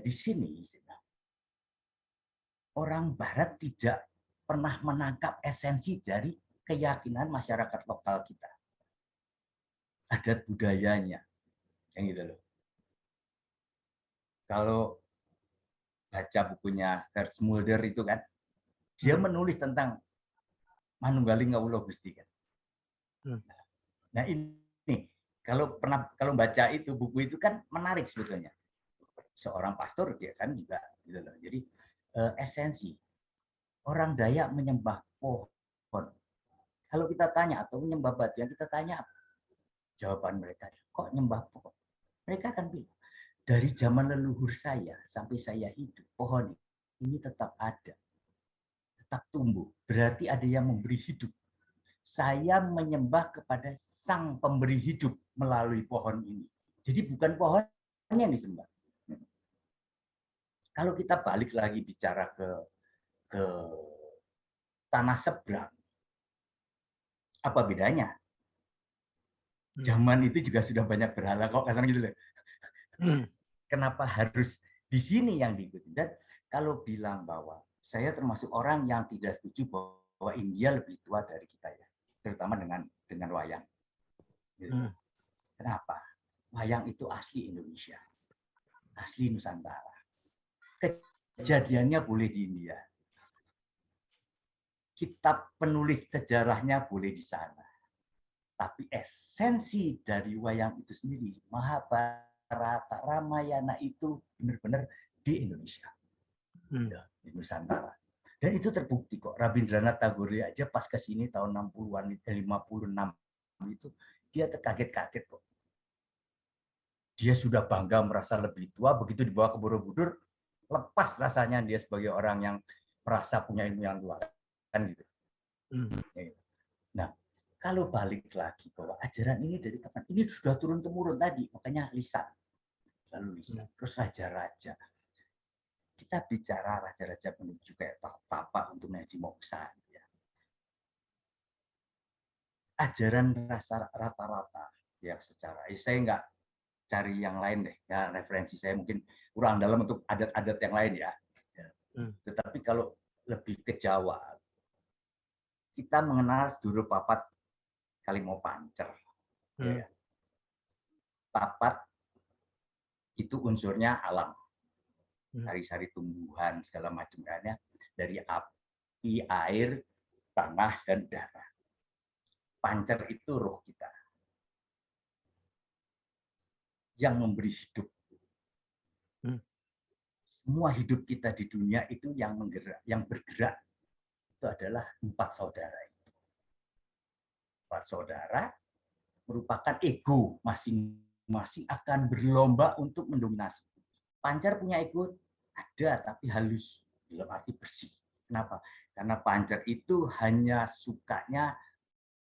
di sini orang Barat tidak pernah menangkap esensi dari keyakinan masyarakat lokal kita, adat budayanya, yang gitu loh. Kalau baca bukunya Geertz Mulder itu kan, dia menulis tentang Manunggaling Kawula Gusti kan. Nah ini kalau baca itu buku itu kan menarik sebetulnya. Seorang pastor dia kan juga gitu loh. Jadi esensi orang Dayak menyembah pohon. Kalau kita tanya atau menyembah batu, yang kita tanya apa? Jawaban mereka, kok nyembah pohon? Mereka akan bilang, dari zaman leluhur saya sampai saya hidup, pohon ini tetap ada, tetap tumbuh. Berarti ada yang memberi hidup. Saya menyembah kepada Sang Pemberi hidup melalui pohon ini. Jadi bukan pohonnya yang disembah. Kalau kita balik lagi bicara ke tanah seberang, apa bedanya? Zaman itu juga sudah banyak berhala kok, kasar gitu. Kenapa harus di sini yang diikuti? Dan kalau bilang bahwa saya termasuk orang yang tidak setuju bahwa India lebih tua dari kita ya, terutama dengan wayang. Kenapa? Wayang itu asli Indonesia, asli Nusantara. Kejadiannya boleh di India. Kitab penulis sejarahnya boleh di sana. Tapi esensi dari wayang itu sendiri, Mahabharata, Ramayana itu benar-benar di Indonesia. Di Nusantara. Dan itu terbukti kok. Rabindranath Tagore aja pas ke sini tahun 60-an, 56 itu, dia terkaget-kaget kok. Dia sudah bangga merasa lebih tua, begitu dibawa ke Borobudur, lepas rasanya dia sebagai orang yang merasa punya ilmu yang luar. Kan gitu. Nah, kalau balik lagi bahwa ajaran ini dari kapan? Ini sudah turun-temurun tadi, makanya lisan. Lalu lisan. Terus raja-raja. Kita bicara raja-raja menuju kayak Tapa untuk Nadi Moksa. Ya. Ajaran rata-rata ya secara, saya nggak cari yang lain deh. Ya, referensi saya mungkin kurang dalam untuk adat-adat yang lain ya. Tetapi kalau lebih ke Jawa, kita mengenal sedulur papat Kalimo Pancer. Ya. Papat itu unsurnya alam. Sari-sari tumbuhan segala macam kan ya, dari api, air, tanah dan udara. Pancer itu roh kita yang memberi hidup. Semua hidup kita di dunia itu yang menggerak, yang bergerak itu adalah 4 saudara itu. 4 saudara merupakan ego, masing-masing akan berlomba untuk mendominasi. Pancer punya ego ada, tapi halus, dalam arti bersih. Kenapa? Karena pancer itu hanya sukanya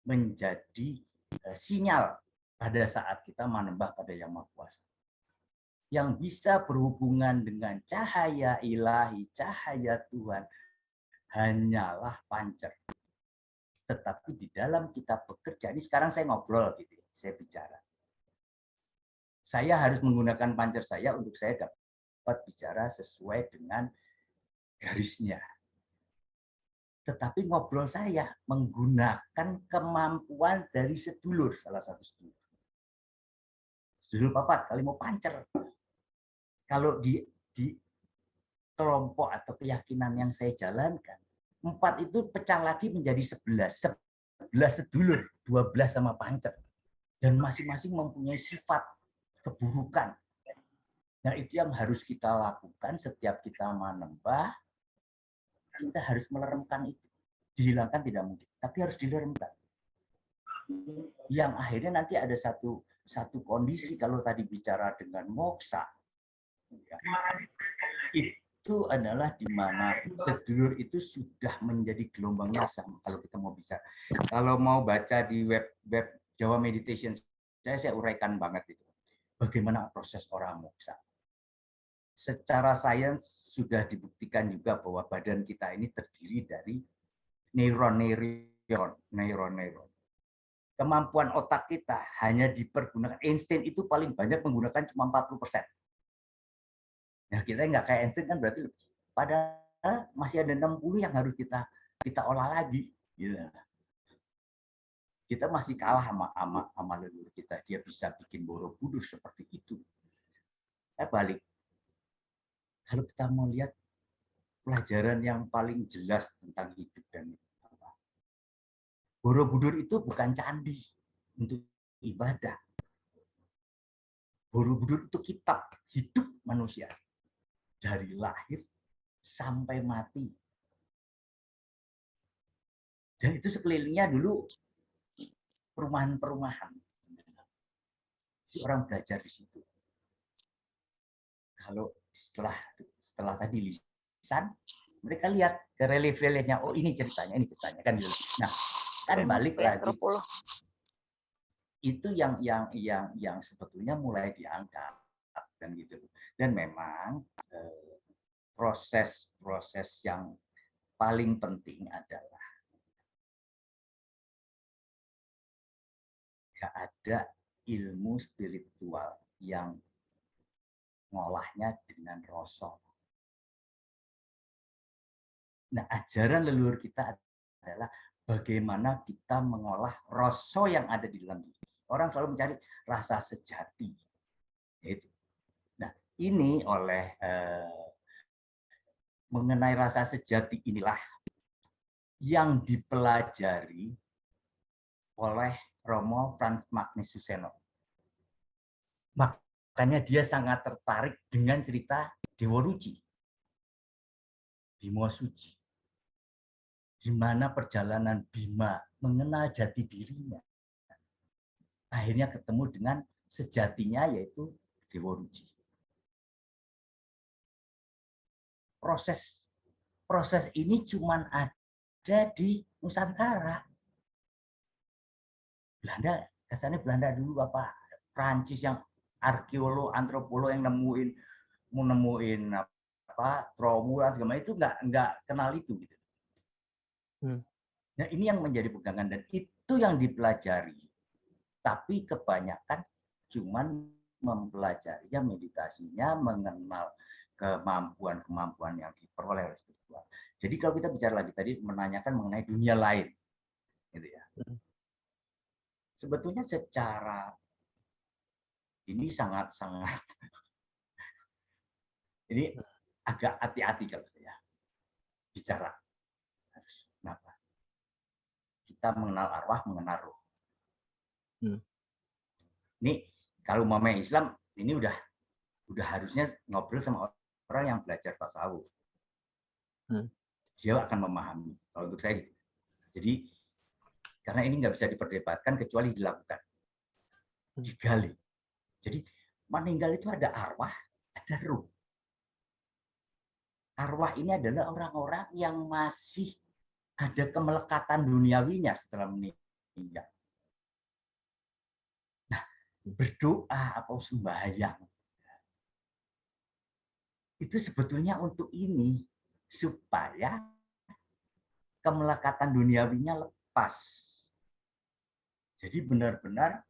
menjadi sinyal pada saat kita menyembah pada Yang Maha Kuasa. Yang bisa berhubungan dengan cahaya ilahi, cahaya Tuhan, hanyalah pancer. Tetapi di dalam kita bekerja, ini sekarang saya ngobrol gitu, saya bicara. Saya harus menggunakan pancer saya untuk saya dapat bicara sesuai dengan garisnya. Tetapi ngobrol saya menggunakan kemampuan dari sedulur, salah satu sedulur. Sedulur papat, Kalimo Pancer. Kalau di kelompok atau keyakinan yang saya jalankan, 4 itu pecah lagi menjadi 11. 11 sedulur, 12 sama Pancer. Dan masing-masing mempunyai sifat keburukan. Nah, itu yang harus kita lakukan setiap kita menyembah. Kita harus meleremkan itu. Dihilangkan tidak mungkin, tapi harus dileremkan. Yang akhirnya nanti ada satu kondisi, kalau tadi bicara dengan moksa, ya, itu adalah di mana sedulur itu sudah menjadi gelombangnya sama. Kalau kita mau bicara, kalau mau baca di web Jawa Meditation, saya uraikan banget itu. Bagaimana proses orang moksa. Secara sains sudah dibuktikan juga bahwa badan kita ini terdiri dari neuron. Kemampuan otak kita hanya dipergunakan. Einstein itu paling banyak menggunakan cuma 40%. Nah, kita nggak kayak Einstein kan berarti lebih. Padahal masih ada 60 yang harus kita olah lagi. Gitu. Kita masih kalah sama leluhur kita. Dia bisa bikin Borobudur seperti itu. Balik. Kalau kita mau lihat pelajaran yang paling jelas tentang hidup dan apa, Borobudur itu bukan candi untuk ibadah. Borobudur itu kitab hidup manusia dari lahir sampai mati. Dan itu sekelilingnya dulu perumahan-perumahan. Orang belajar di situ. Kalau setelah tadi tulisan, mereka lihat ke relief-reliefnya, oh ini ceritanya kan gitu. Nah, kan balik lagi. Itu yang sebetulnya mulai diangkat dan gitu. Dan memang proses yang paling penting adalah gak ada ilmu spiritual yang ngolahnya dengan rasa. Nah, ajaran leluhur kita adalah bagaimana kita mengolah rasa yang ada di dalam diri. Orang selalu mencari rasa sejati. Itu. Nah, ini oleh mengenai rasa sejati inilah yang dipelajari oleh Romo Frans Magnus Suseno. Makanya dia sangat tertarik dengan cerita Dewa Ruci, Bima Suci, di mana perjalanan Bima mengenal jati dirinya. Akhirnya ketemu dengan sejatinya, yaitu Dewa Ruci. Proses ini cuma ada di Nusantara. Belanda, kesannya Belanda dulu apa? Prancis yang arkeolog, antropolog yang nemuin apa? Trawulan segala itu nggak kenal itu gitu. Nah, ini yang menjadi pegangan dan itu yang dipelajari. Tapi kebanyakan cuman mempelajarinya, meditasinya, mengenal kemampuan-kemampuan yang diperoleh oleh spiritual. Jadi kalau kita bicara lagi tadi menanyakan mengenai dunia lain, gitu ya. Sebetulnya secara ini sangat-sangat ini agak hati-hati kalau saya bicara. Kenapa? Kita mengenal arwah, mengenal roh. Ini kalau umpamanya Islam ini udah harusnya ngobrol sama orang yang belajar tasawuf. Dia akan memahami. Kalau untuk saya gitu. Jadi karena ini nggak bisa diperdebatkan kecuali dilakukan, digali. Jadi meninggal itu ada arwah, ada ruh. Arwah ini adalah orang-orang yang masih ada kemelekatan duniawinya setelah meninggal. Nah, berdoa atau sembahyang itu sebetulnya untuk ini, supaya kemelekatan duniawinya lepas. Jadi benar-benar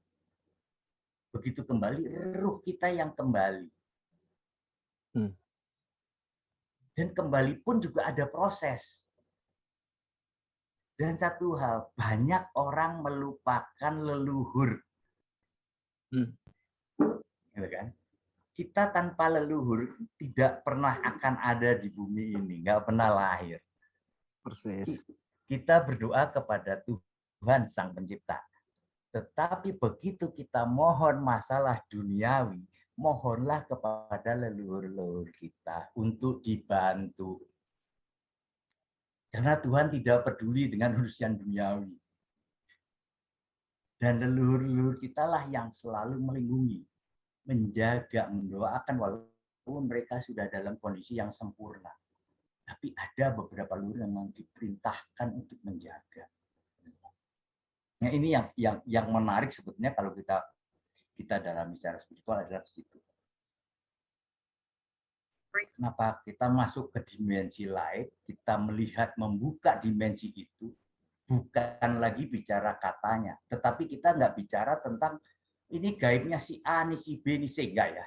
begitu kembali, ruh kita yang kembali. Dan kembali pun juga ada proses. Dan satu hal, banyak orang melupakan leluhur. Gitu kan? Kita tanpa leluhur tidak pernah akan ada di bumi ini, nggak pernah lahir. Persis. Kita berdoa kepada Tuhan Sang Pencipta. Tetapi begitu kita mohon masalah duniawi, mohonlah kepada leluhur-leluhur kita untuk dibantu. Karena Tuhan tidak peduli dengan urusan duniawi. Dan leluhur-leluhur kita lah yang selalu melindungi, menjaga, mendoakan walaupun mereka sudah dalam kondisi yang sempurna. Tapi ada beberapa leluhur yang diperintahkan untuk menjaga. Nah, ini yang menarik sebetulnya kalau kita dalam bicara spiritual adalah di situ. Kenapa kita masuk ke dimensi lain, kita melihat membuka dimensi itu, bukan lagi bicara katanya, tetapi kita nggak bicara tentang ini gaibnya si A, nih si B, nih C, enggak ya.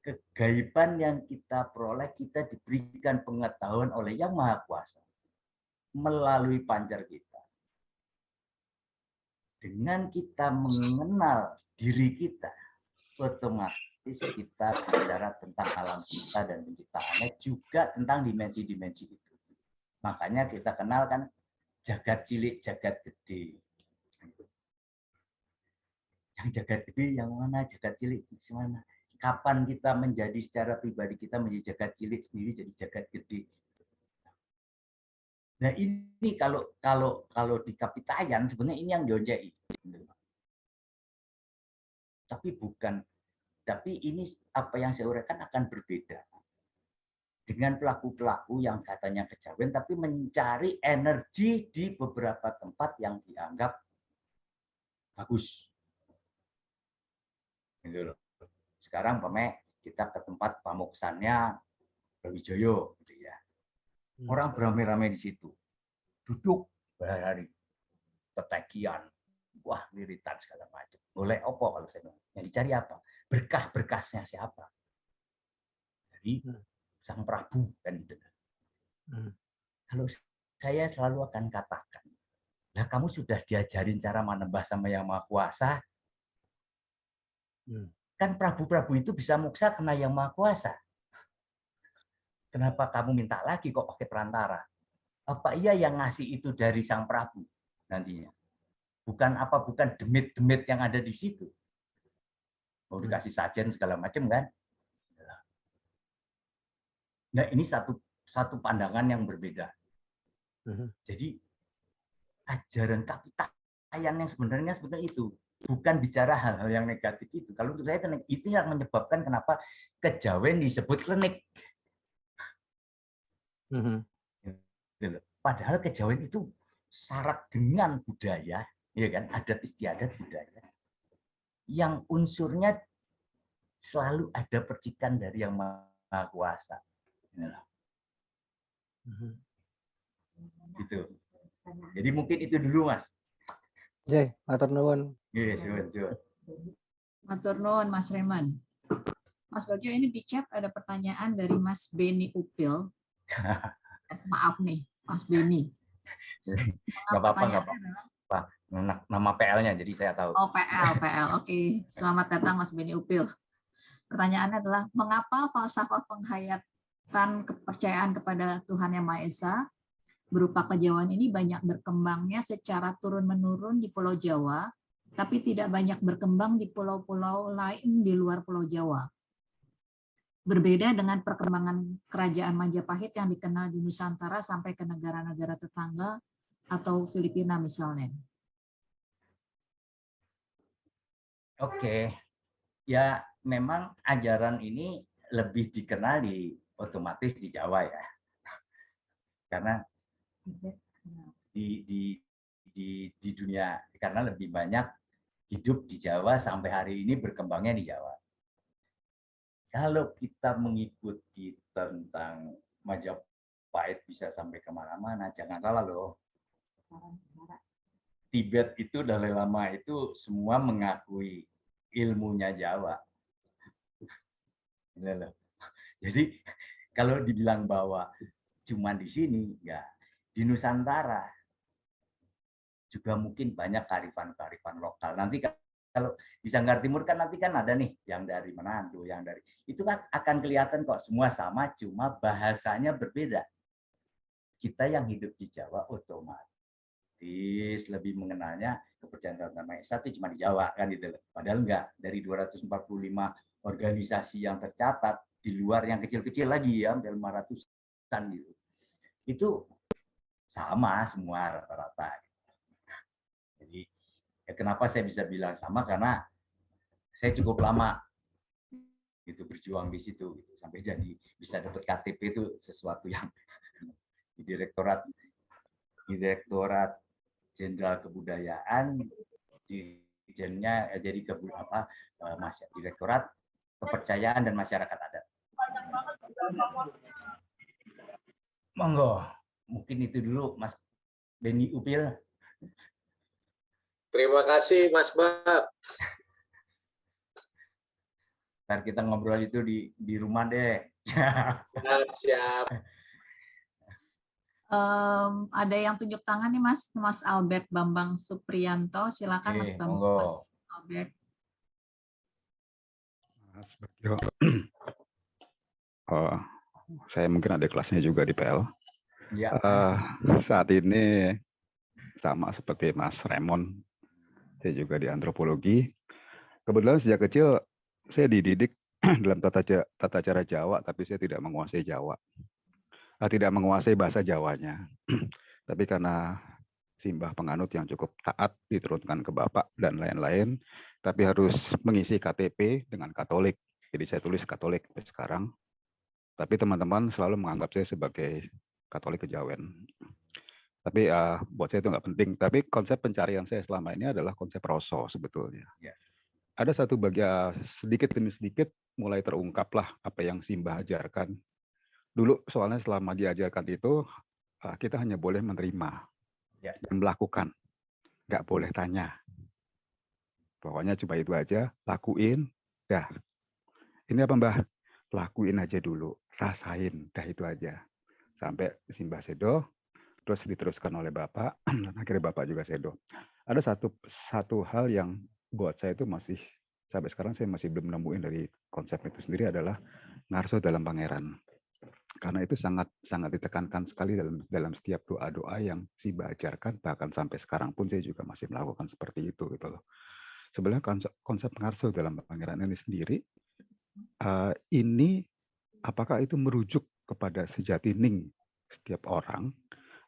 Kegaiban yang kita peroleh, kita diberikan pengetahuan oleh Yang Maha Kuasa melalui pancar kita. Dengan kita mengenal diri kita, otomatis kita bicara tentang alam semesta dan penciptaannya, juga tentang dimensi-dimensi itu. Makanya kita kenal kan jagat cilik, jagat gede. Yang jagat gede yang mana, jagat cilik di mana? Kapan kita menjadi secara pribadi kita menjadi jagat cilik sendiri jadi jagat gede? Nah ini kalau di Kapitayan sebenarnya ini yang dionjai. Tapi ini apa yang saya uraikan akan berbeda. dengan pelaku-pelaku yang katanya kejawen tapi mencari energi di beberapa tempat yang dianggap bagus. Gitu loh. Sekarang kita ke tempat pamuksannya Brawijaya gitu ya. Orang beramai-ramai di situ. Duduk berhari-hari. Tetekian. Wah, wiritan segala macam. Boleh opo kalau saya bilang. Yang dicari apa? Berkah-berkasnya siapa? Jadi Sang Prabu kan gitu. Kalau saya selalu akan katakan, nah kamu sudah diajarin cara menembah sama Yang Maha Kuasa, kan Prabu-Prabu itu bisa muksa kena Yang Maha Kuasa. Kenapa kamu minta lagi kok pakai perantara? Apa iya yang ngasih itu dari Sang Prabu nantinya? Bukan demit-demit yang ada di situ. Mau dikasih sajen segala macam kan? Nah, ini satu pandangan yang berbeda. Jadi ajaran kapitayan yang sebenarnya seperti itu, bukan bicara hal-hal yang negatif itu. Kalau untuk saya itu yang menyebabkan kenapa kejawen disebut klenik. Padahal kejawen itu syarat dengan budaya, ya kan, adat istiadat budaya, yang unsurnya selalu ada percikan dari Yang Maha Kuasa. Gitu. Jadi mungkin itu dulu, Mas. Matur nuwun. Yes, Matur nuwun, Mas Reman. Mas Bagio, ini di chat ada pertanyaan dari Mas Beni Upil. Maaf nih, Mas Beni. Nggak apa-apa. Nama PL-nya, jadi saya tahu. Oh, PL. Oke. Selamat datang, Mas Beni Upil. Pertanyaannya adalah, mengapa falsafah penghayatan kepercayaan kepada Tuhan Yang Maha Esa berupa kejawen ini banyak berkembangnya secara turun-menurun di Pulau Jawa, tapi tidak banyak berkembang di pulau-pulau lain di luar Pulau Jawa? Berbeda dengan perkembangan kerajaan Majapahit yang dikenal di Nusantara sampai ke negara-negara tetangga atau Filipina misalnya. Oke. Ya, memang ajaran ini lebih dikenal otomatis di Jawa ya. Karena di dunia, karena lebih banyak hidup di Jawa sampai hari ini berkembangnya di Jawa. Kalau kita mengikuti tentang Majapahit bisa sampai kemana-mana, jangan salah loh. Tibet itu dari lama itu semua mengakui ilmunya Jawa. Jadi kalau dibilang bahwa cuma di sini, ya di Nusantara juga mungkin banyak kearifan-kearifan lokal. Nanti kalau di Sanggar Timur kan nanti kan ada nih yang dari Manado, yang dari itu kan akan kelihatan kok semua sama, cuma bahasanya berbeda. Kita yang hidup di Jawa otomatis lebih mengenalnya kepercayaan Tuhan Maha Esa itu cuma di Jawa kan gitu. Padahal enggak, dari 245 organisasi yang tercatat di luar yang kecil-kecil lagi ya, hampir 500-an gitu. Itu sama semua rata-rata. Jadi ya kenapa saya bisa bilang sama, karena saya cukup lama gitu berjuang di situ gitu. Sampai jadi bisa dapat KTP itu sesuatu yang di Direktorat Jenderal Kebudayaan, dirjennya jadi Direktorat Kepercayaan dan Masyarakat Adat. Monggo, mungkin itu dulu Mas Beni Upil. Terima kasih Mas Bab. Ntar kita ngobrol itu di rumah deh. Siap. Ada yang tunjuk tangan nih Mas Albert Bambang Supriyanto, silakan Mas Bambang. Mas Albert. Mas Bagio, saya mungkin ada kelasnya juga di PL. Ya. Saat ini sama seperti Mas Remon, saya juga di antropologi. Kebetulan sejak kecil saya dididik dalam tata cara Jawa, tapi saya tidak menguasai Jawa. Tidak menguasai bahasa Jawanya. Tapi karena simbah penganut yang cukup taat diturunkan ke Bapak dan lain-lain, tapi harus mengisi KTP dengan Katolik. Jadi saya tulis Katolik sampai sekarang. Tapi teman-teman selalu menganggap saya sebagai Katolik kejawen. Tapi buat saya itu nggak penting. Tapi konsep pencarian saya selama ini adalah konsep rosso sebetulnya. Ya. Ada satu bagian sedikit demi sedikit mulai terungkaplah apa yang Simbah ajarkan. Dulu soalnya selama diajarkan itu kita hanya boleh menerima Ya. dan melakukan, nggak boleh tanya. Pokoknya coba itu aja, lakuin, dah. Ini apa Mbah? Lakuin aja dulu, rasain, dah itu aja. Sampai Simbah sedo, terus diteruskan oleh Bapak, dan akhirnya Bapak juga sedo. Ada satu hal yang buat saya itu masih, sampai sekarang saya masih belum nemuin dari konsep itu sendiri adalah ngarso dalam pangeran. Karena itu sangat ditekankan sekali dalam setiap doa-doa yang Simbah ajarkan, bahkan sampai sekarang pun saya juga masih melakukan seperti itu gitu loh. Sebenarnya konsep ngarso dalam pangeran ini sendiri, ini apakah itu merujuk kepada sejati ning setiap orang,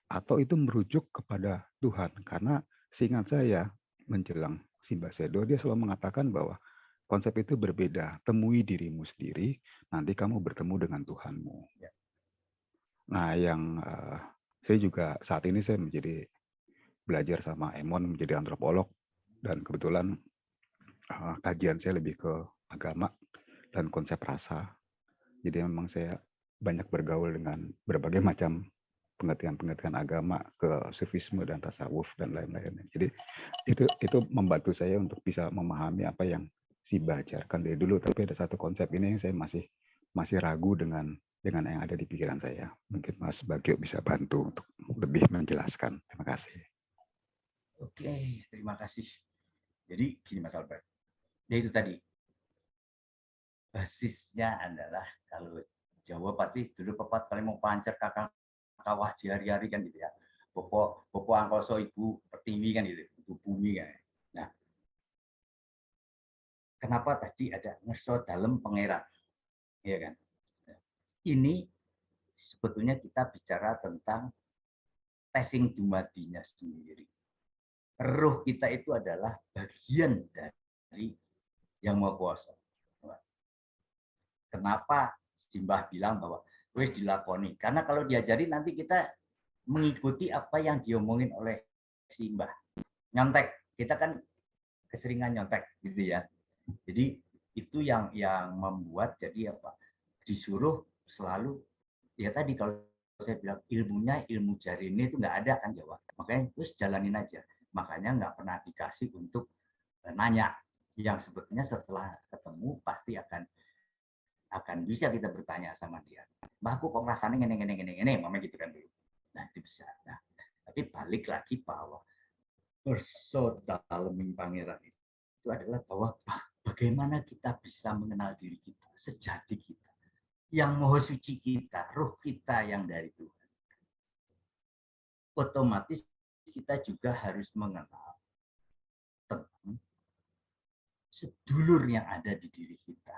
atau itu merujuk kepada Tuhan? Karena seingat saya menjelang Simbah sedo, dia selalu mengatakan bahwa konsep itu berbeda. Temui dirimu sendiri, nanti kamu bertemu dengan Tuhanmu. Nah, yang saya juga saat ini saya menjadi belajar sama Emon menjadi antropolog, dan kebetulan kajian saya lebih ke agama dan konsep rasa. Jadi memang saya banyak bergaul dengan berbagai macam pengertian-pengertian agama, ke sufisme dan tasawuf dan lain-lain. Jadi itu membantu saya untuk bisa memahami apa yang Simbah ajarkan dari dulu. Tapi ada satu konsep ini yang saya masih ragu dengan yang ada di pikiran saya. Mungkin Mas Bagio bisa bantu untuk lebih menjelaskan. Terima kasih. Oke, terima kasih. Jadi gini Mas Albert, ya itu tadi basisnya adalah kalau Jawa pasti dulu pepat kali mau pancer kakak kawah di hari-hari kan gitu ya. Bopo angkoso ibu pertiwi kan gitu, ibu bumi kan. Nah, kenapa tadi ada ngerso dalam pangeran, ya kan? Ini sebetulnya kita bicara tentang testing dumadinya sendiri. Ruh kita itu adalah bagian dari Yang Maha Kuasa. Kenapa Simbah bilang bahwa wis dilakoni? Karena kalau diajari nanti kita mengikuti apa yang diomongin oleh Simbah. Nyontek, kita kan keseringan nyontek gitu ya. Jadi itu yang membuat jadi apa? Disuruh selalu ya tadi kalau saya bilang ilmunya ilmu jarine itu nggak ada kan Jawa. Makanya terus jalanin aja. Makanya nggak pernah dikasih untuk nanya, yang sebetulnya setelah ketemu pasti akan bisa kita bertanya sama dia. Mbah aku kok rasanya ngene mama gitu kan dulu. Nah itu bisa. Nah, tapi balik lagi bahwa perso dalam pangeran itu adalah bahwa bagaimana kita bisa mengenal diri kita, sejati kita, yang maha suci kita, roh kita yang dari Tuhan. Otomatis kita juga harus mengenal tentang sedulur yang ada di diri kita.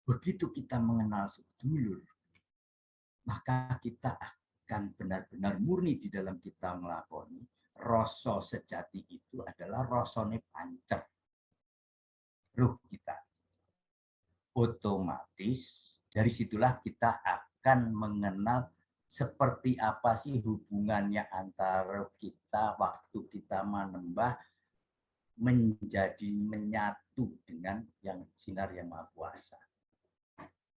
Begitu kita mengenal sedulur, maka kita akan benar-benar murni di dalam kita melakoni. Rasa sejati itu adalah rasane pancer ruh kita. Otomatis dari situlah kita akan mengenal seperti apa sih hubungannya antara kita waktu kita menembah menjadi menyatu dengan yang sinar yang Maha Kuasa.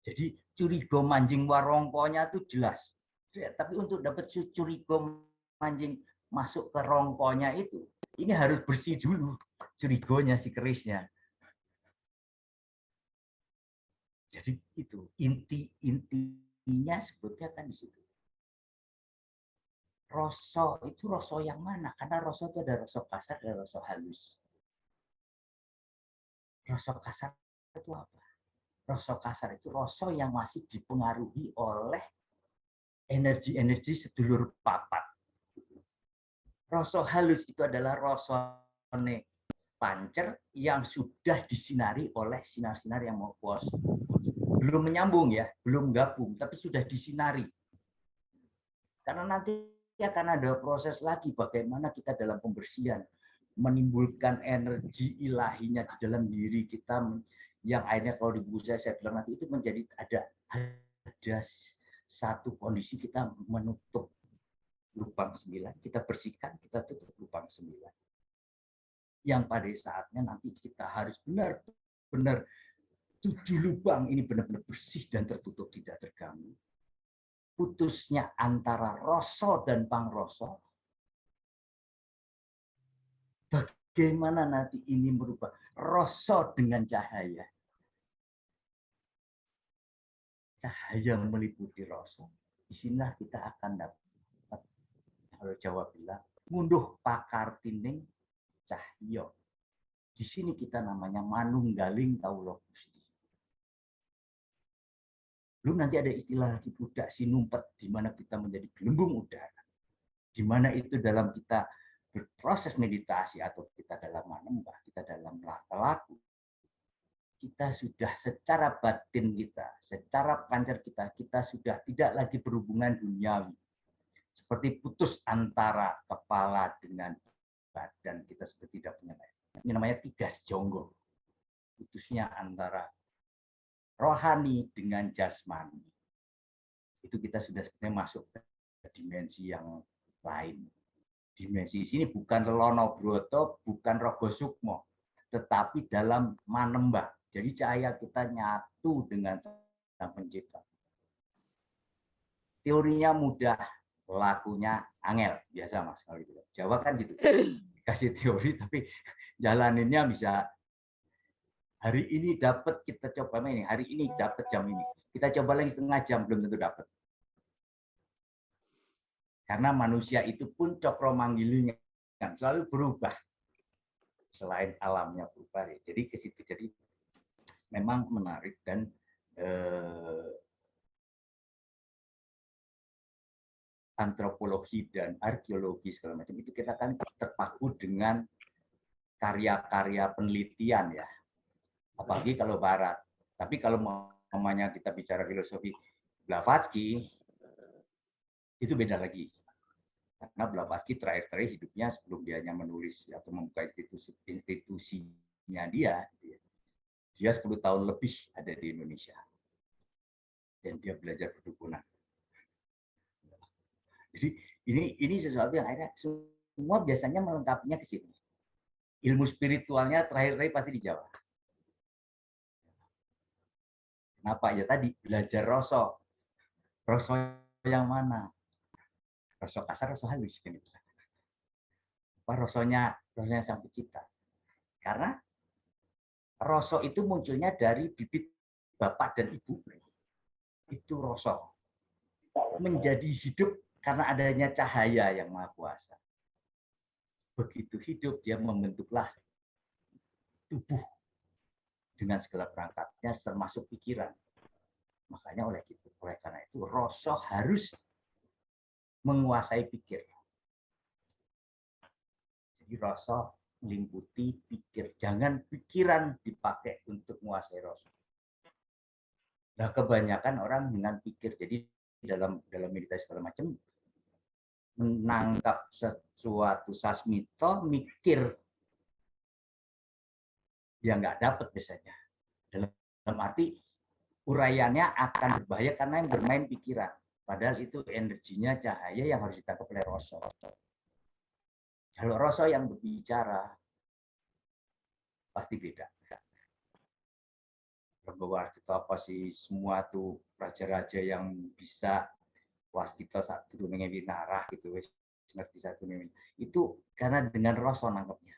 Jadi curigo manjing warongkonya itu jelas. Tapi untuk dapat curigo manjing masuk ke rongkonya itu, ini harus bersih dulu curigonya si kerisnya. Jadi itu intinya sebetulnya kan di situ. Rasa itu rasa yang mana? Karena rasa itu ada rasa kasar, ada rasa halus. Rasa kasar itu apa? Rasa kasar itu rasa yang masih dipengaruhi oleh energi-energi sedulur papat. Rasa halus itu adalah rasa pancer yang sudah disinari oleh sinar-sinar yang Maha Kuasa. Belum menyambung ya, belum gabung, tapi sudah disinari. Karena nanti akan ada proses lagi bagaimana kita dalam pembersihan menimbulkan energi ilahinya di dalam diri kita yang akhirnya kalau di buku saya bilang nanti itu menjadi ada ada satu kondisi kita menutup lubang 9, kita bersihkan, kita tutup lubang 9. Yang pada saatnya nanti kita harus benar-benar 7 lubang ini benar-benar bersih dan tertutup, tidak terganggu. Putusnya antara rasa dan pangrasa, bagaimana nanti ini merubah rasa dengan cahaya. Cahaya meliputi rasa. Disinilah kita akan dapat, kalau Jawa bilang, ngunduh pakar tining cahya. Di sini kita namanya manunggaling kawula Gusti. Belum nanti ada istilah lagi budak sinumpet, di mana kita menjadi gelembung udara. Di mana itu dalam kita berproses meditasi atau kita dalam manembah, kita dalam laku, kita sudah secara batin kita, secara pancar kita sudah tidak lagi berhubungan duniawi. Seperti putus antara kepala dengan badan, kita seperti tidak punya lain. Ini namanya tigas jonggo. Putusnya antara rohani dengan jasmani. Itu kita sudah sebenarnya masuk ke dimensi yang lain. Dimensi sini bukan Lelono Broto, bukan Rogo Sukmo, tetapi dalam manembah. Jadi cahaya kita nyatu dengan Sang Pencipta. Teorinya mudah, lakunya angel, biasa Mas kalau gitu. Jawa kan gitu. Kasih teori tapi jalaninnya bisa hari ini dapat, kita coba ini, hari ini dapat jam ini. Kita coba lagi setengah jam belum tentu dapat. Karena manusia itu pun cokro manggilingan selalu berubah. Selain alamnya berubah. Jadi ke situ, jadi memang menarik dan antropologi dan arkeologi segala macam itu kita kan terpaku dengan karya-karya penelitian ya, apalagi kalau Barat. Tapi kalau namanya kita bicara filosofi Blavatsky itu beda lagi, karena Blavatsky terakhir hidupnya sebelum dia menulis atau membuka institusinya dia 10 tahun lebih ada di Indonesia dan dia belajar perdukunan. Jadi ini sesuatu yang akhirnya semua biasanya melengkapinya ke sini. Ilmu spiritualnya terakhir pasti di Jawa. Kenapa? Ya tadi belajar rasa. Rasa yang mana? Rasa kasar, rasa halus kan itu. Apa rasanya Sang Pencipta? Karena rasa itu munculnya dari bibit bapak dan ibu. Itu rasa. Menjadi hidup karena adanya cahaya yang Maha Kuasa. Begitu hidup, dia membentuklah tubuh dengan segala perangkatnya, termasuk pikiran. Makanya oleh karena itu, rasa harus menguasai pikir. Jadi rasa meliputi pikir. Jangan pikiran dipakai untuk menguasai rasa. Nah, kebanyakan orang dengan pikir. Jadi dalam meditasi segala macam menangkap sesuatu sasmito, mikir dia nggak dapat biasanya. Dalam arti uraiannya akan berbahaya karena yang bermain pikiran. Padahal itu energinya cahaya yang harus ditangkap oleh rasa. Kalau rasa yang berbicara pasti beda. Itu apa sih semua tuh raja-raja yang bisa waskita satu dunia winarah gitu wis ngerti satu dunia itu karena dengan rasa nangkepnya.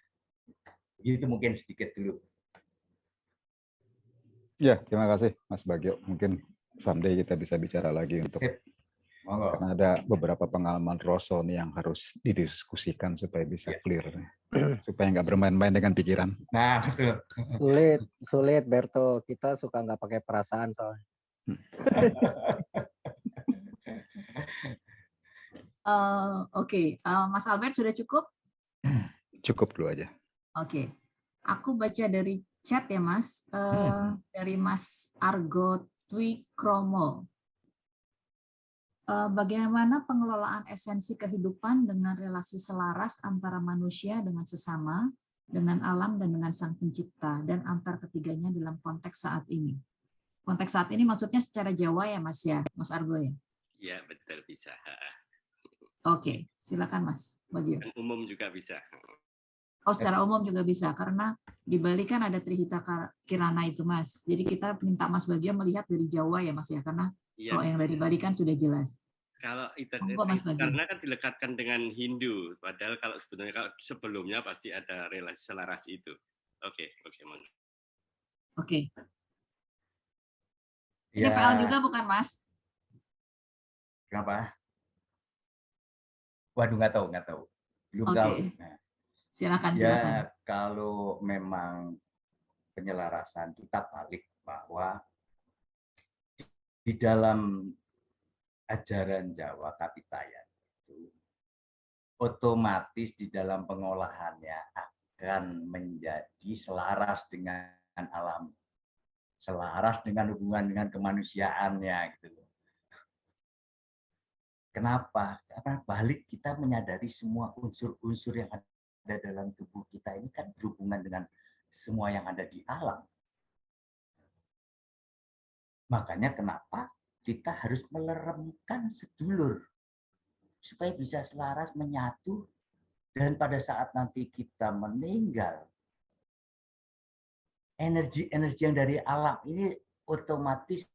Itu mungkin sedikit dulu. Ya, terima kasih Mas Bagio. Mungkin someday kita bisa bicara lagi untuk karena ada beberapa pengalaman rasa nih yang harus didiskusikan supaya bisa clear, supaya nggak bermain-main dengan pikiran. Nah, betul. Sulit Berto, kita suka nggak pakai perasaan soalnya. Oke, Mas Albert sudah cukup? Cukup dulu aja. Oke, aku baca dari chat ya Mas, dari Mas Argo Dwi Kromo. Bagaimana pengelolaan esensi kehidupan dengan relasi selaras antara manusia dengan sesama, dengan alam dan dengan Sang Pencipta, dan antar ketiganya dalam konteks saat ini. Konteks saat ini maksudnya secara Jawa ya Mas ya, Mas Argo ya? Iya, betul bisa. Oke, silakan Mas Bagio. Dan umum juga bisa. Oh, secara umum juga bisa, karena di Bali kan ada Trihita Kirana itu Mas. Jadi kita minta Mas Bagio melihat dari Jawa ya Mas ya, karena Iya, kalau yang dari Bali kan sudah jelas. kalau Monggo, Mas Bagio. karena kan dilekatkan dengan Hindu, padahal kalau sebenarnya kalau sebelumnya pasti ada relasi selaras itu. Oke, Mas. Oke. Ini Ya, PL juga bukan Mas? kenapa? Waduh, nggak tahu. Belum Oke. tahu. Nah, Silakan. ya, kalau memang penyelarasan kita balik bahwa di dalam ajaran Jawa Kapitayan itu otomatis di dalam pengolahannya akan menjadi selaras dengan alam, selaras dengan hubungan dengan kemanusiaannya gitu. Kenapa? Karena balik kita menyadari semua unsur-unsur yang ada dalam tubuh kita ini kan berhubungan dengan semua yang ada di alam. Makanya kenapa kita harus meleremkan sedulur supaya bisa selaras menyatu, dan pada saat nanti kita meninggal, energi-energi yang dari alam ini otomatis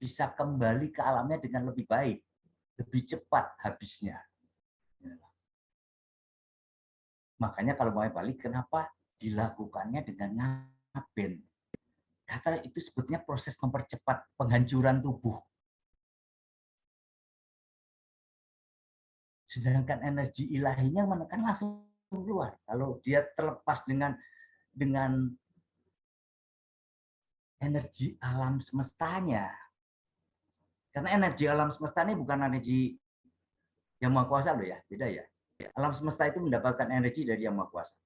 bisa kembali ke alamnya dengan lebih baik, lebih cepat habisnya. Makanya kalau mau balik, kenapa dilakukannya dengan ngaben? Kata itu sebetulnya proses mempercepat penghancuran tubuh. Sedangkan energi ilahinya menekan langsung keluar. Kalau dia terlepas dengan energi alam semestanya. Karena energi alam semesta ini bukan energi yang Maha Kuasa loh ya, beda ya. Alam semesta itu mendapatkan energi dari Yang Maha Kuasa.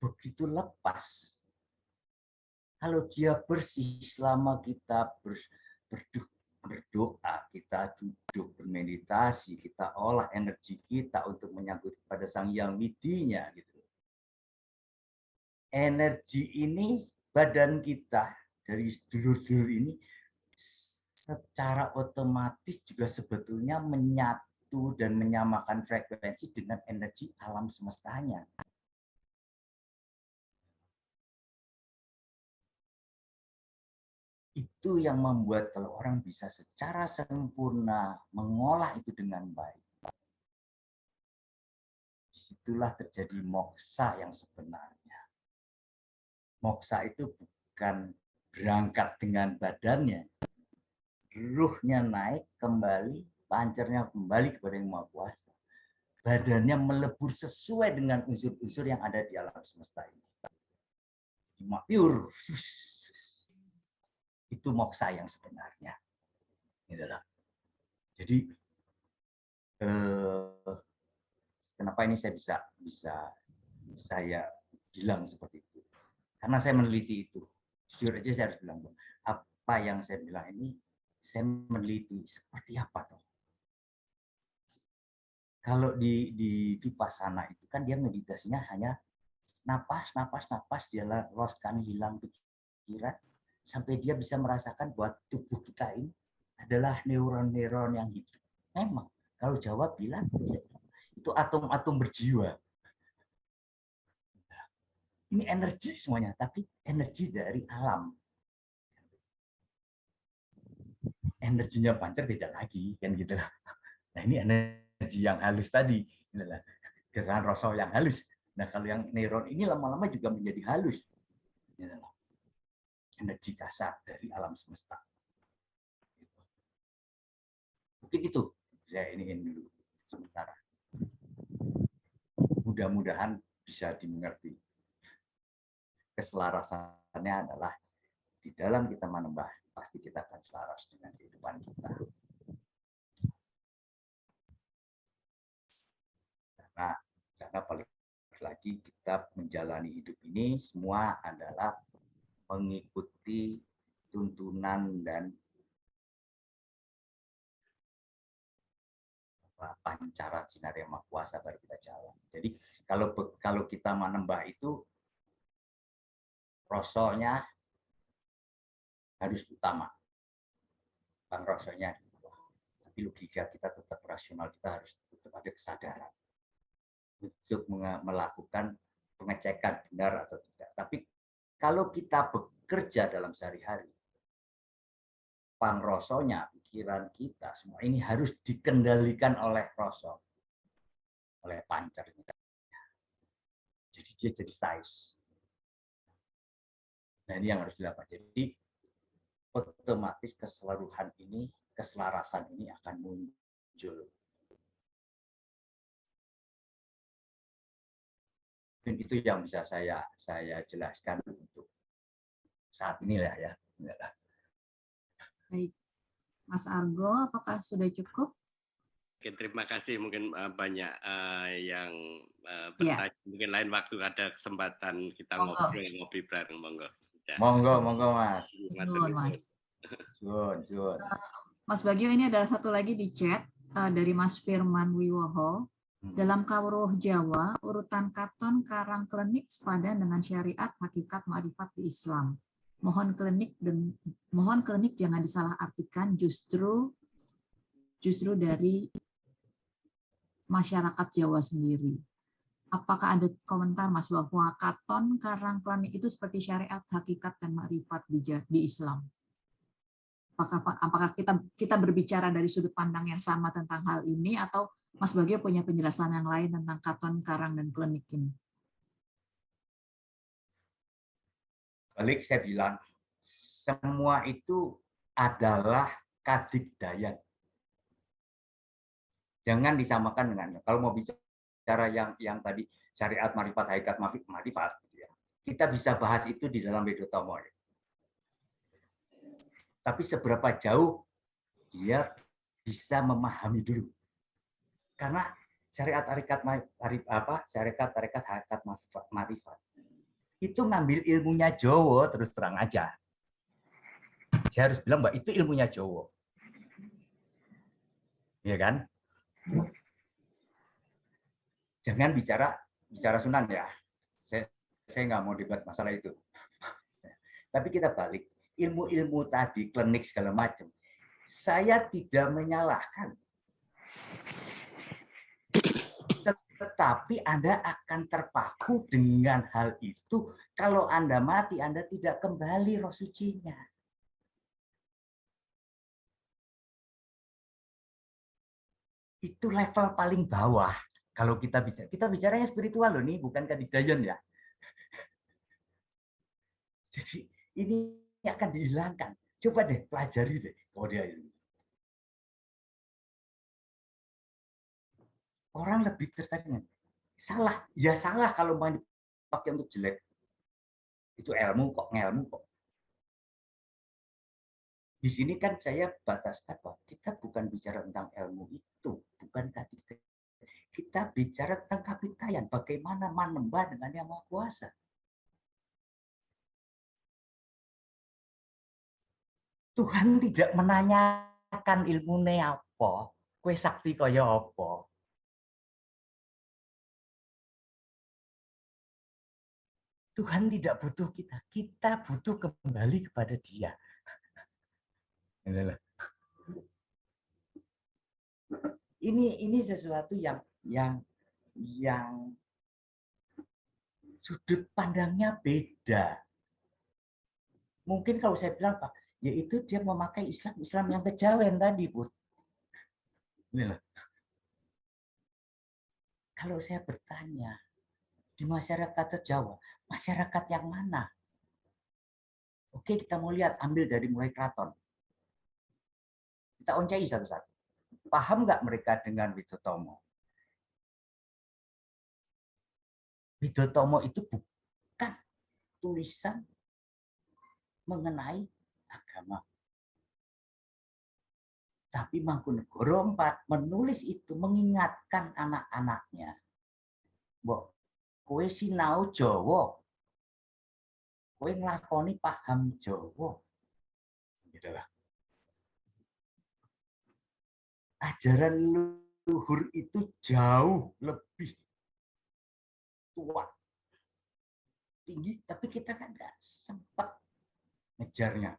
Begitu lepas, kalau dia bersih selama kita berdoa, kita duduk bermeditasi, kita olah energi kita untuk menyambut kepada Sang Yang Widinya gitu. Energi ini, badan kita dari dulur-dulur ini secara otomatis juga sebetulnya menyatu dan menyamakan frekuensi dengan energi alam semestanya. Itu yang membuat kalau orang bisa secara sempurna mengolah itu dengan baik, disitulah terjadi moksa yang sebenarnya. Moksa itu bukan berangkat dengan badannya, ruhnya naik kembali, pancernya kembali kepada Yang Maha Kuasa. Badannya melebur sesuai dengan unsur-unsur yang ada di alam semesta ini. Pure. Itu moksa yang sebenarnya. Jadi kenapa ini saya bisa saya bilang seperti itu? Karena saya meneliti itu. Jujur aja saya harus bilang, apa yang saya bilang ini saya meneliti seperti apa toh. Kalau di Vipassana itu kan dia meditasinya hanya napas, dia loloskan hilang pikiran sampai dia bisa merasakan bahwa tubuh kita ini adalah neuron-neuron yang hidup. Memang kalau Jawa bilang itu atom-atom berjiwa. Ini energi semuanya, tapi energi dari alam. Energinya pancer beda lagi, kan gitu. Nah ini energi yang halus tadi, gerakan rasa yang halus. Nah kalau yang neuron ini lama-lama juga menjadi halus. Energi kasar dari alam semesta. Mungkin itu saya iniin dulu sementara. Mudah-mudahan bisa dimengerti. Keselarasannya adalah di dalam kita menembah, pasti kita akan selaras dengan kehidupan kita. Karena paling lagi kita menjalani hidup ini semua adalah mengikuti tuntunan dan pancaran sinar Yang Maha Kuasa baru kita jalan. Jadi kalau kita menembah itu rasonya harus utama. Pangrosonya, tapi logika kita tetap rasional, kita harus tetap ada kesadaran untuk melakukan pengecekan benar atau tidak. Tapi kalau kita bekerja dalam sehari-hari, pangrosonya, pikiran kita, semua ini harus dikendalikan oleh rosok, oleh pancernya. Jadi dia jadi size. Nah ini yang harus dilakukan. Jadi otomatis keseluruhan ini, keselarasan ini akan muncul. Dan itu yang bisa saya jelaskan untuk saat ini lah ya. Baik, Mas Argo, apakah sudah cukup? Oke, terima kasih. Mungkin banyak yang bertanya. Mungkin lain waktu ada kesempatan kita ngobrol bareng. Monggo. Monggo Mas. Mas Bagio, ini adalah satu lagi di chat dari Mas Firman Wiwoho. Dalam Kawruh Jawa, urutan katon karang klenik sepadan dengan syariat hakikat ma'rifat di Islam. Mohon klinik jangan disalahartikan justru dari masyarakat Jawa sendiri. Apakah ada komentar Mas bahwa katon karang klenik itu seperti syariat hakikat dan ma'rifat di Islam? Apakah kita berbicara dari sudut pandang yang sama tentang hal ini, atau Mas Bagio punya penjelasan yang lain tentang katon, karang, dan klenik ini? Balik saya bilang, semua itu adalah kadigdayan. Jangan disamakan dengan, kalau mau bicara yang tadi syariat marifat, hakikat marifat, gitu ya, kita bisa bahas itu di dalam Widotomo. Tapi seberapa jauh dia bisa memahami dulu. Karena syariat tarekat hakikat marifat itu ngambil ilmunya Jawa, terus terang aja. Saya harus bilang, Mbak, itu ilmunya Jawa. Iya kan? Jangan bicara Sunan ya. Saya nggak mau debat masalah itu. Tapi kita balik, ilmu-ilmu tadi, klinik segala macam. Saya tidak menyalahkan. Tetapi Anda akan terpaku dengan hal itu. Kalau Anda mati, Anda tidak kembali roh sucinya. Itu level paling bawah. Kalau kita bicaranya spiritual loh, nih bukan kadigdayan ya. Jadi ini akan dihilangkan. Coba deh pelajari deh kode ini. Orang lebih tertarik. Salah, ya salah kalau mau dipakai untuk jelek. Itu ilmu kok, ngelmu kok. Di sini kan saya bataskan bahwa kita bukan bicara tentang ilmu itu, bukan kadigdayan. Kita bicara tentang kapitayan, bagaimana menembah dengan Yang Maha Kuasa. Tuhan tidak menanyakan ilmunya apa, kue sakti kaya apa. Tuhan tidak butuh kita, kita butuh kembali kepada Dia. Ini sesuatu yang sudut pandangnya beda. Mungkin kalau saya bilang, Pak, yaitu dia memakai Islam yang kejawen tadi, Bu. Kalau saya bertanya, di masyarakat Jawa, masyarakat yang mana? Oke, kita mau lihat, ambil dari mulai keraton. Kita oncai satu-satu. Paham nggak mereka dengan Widotomo? Widotomo itu bukan tulisan mengenai agama. Tapi Mangkunegoro IV menulis itu mengingatkan anak-anaknya. Mbok, kowe sinau Jawa. Kowe nglakoni paham Jawa. Gitu lah. Ajaran luhur itu jauh lebih tua, tinggi, tapi kita kan nggak sempat ngejarnya.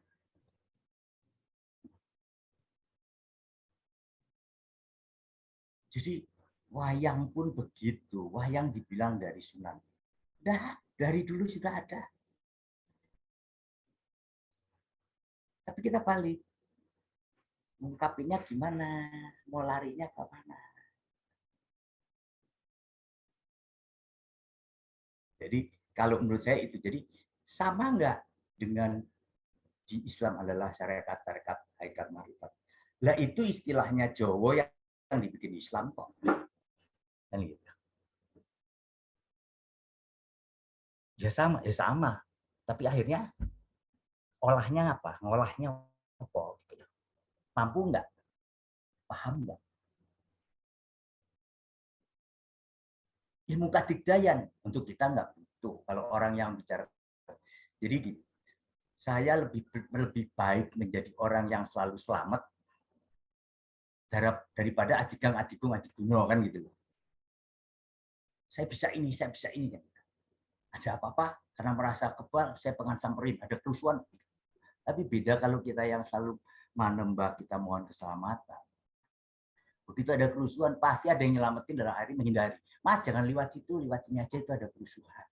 Jadi wayang pun begitu. Wayang dibilang dari Sunan. Dah, dari dulu sudah ada. Tapi kita balik. Mengungkapinya gimana? Mau larinya ke mana? Jadi kalau menurut saya itu, jadi sama nggak dengan di Islam adalah syariat, tarekat, hakikat, marifat. Lah itu istilahnya Jawa yang dibikin Islam kok. Kan gitu. Ya sama. Tapi akhirnya olahnya apa? Ngolahnya apa? Mampu nggak? Paham nggak? Ilmu kadigdayan untuk kita nggak butuh. Kalau orang yang bicara, jadi gitu. Saya lebih baik menjadi orang yang selalu selamat daripada adigang-adigung adiguno kan gitu loh. Saya bisa ini kan. Ada apa-apa karena merasa kebal, saya pengen samperin, ada kerusuhan. Tapi beda kalau kita yang selalu manembah, kita mohon keselamatan. Begitu ada kerusuhan, pasti ada yang nyelamatin dalam hari menghindari. Mas, jangan lewat situ, lewat sini aja, itu ada kerusuhan.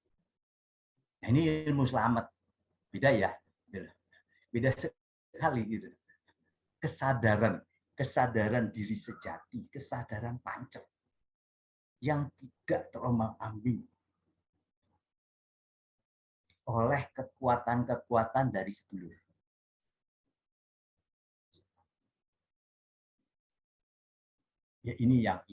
Nah, ini ilmu selamat. Beda ya. Beda sekali gitu. Kesadaran diri sejati, kesadaran pancel yang tidak terombang-ambing oleh kekuatan-kekuatan dari sedulur. Ya ini yang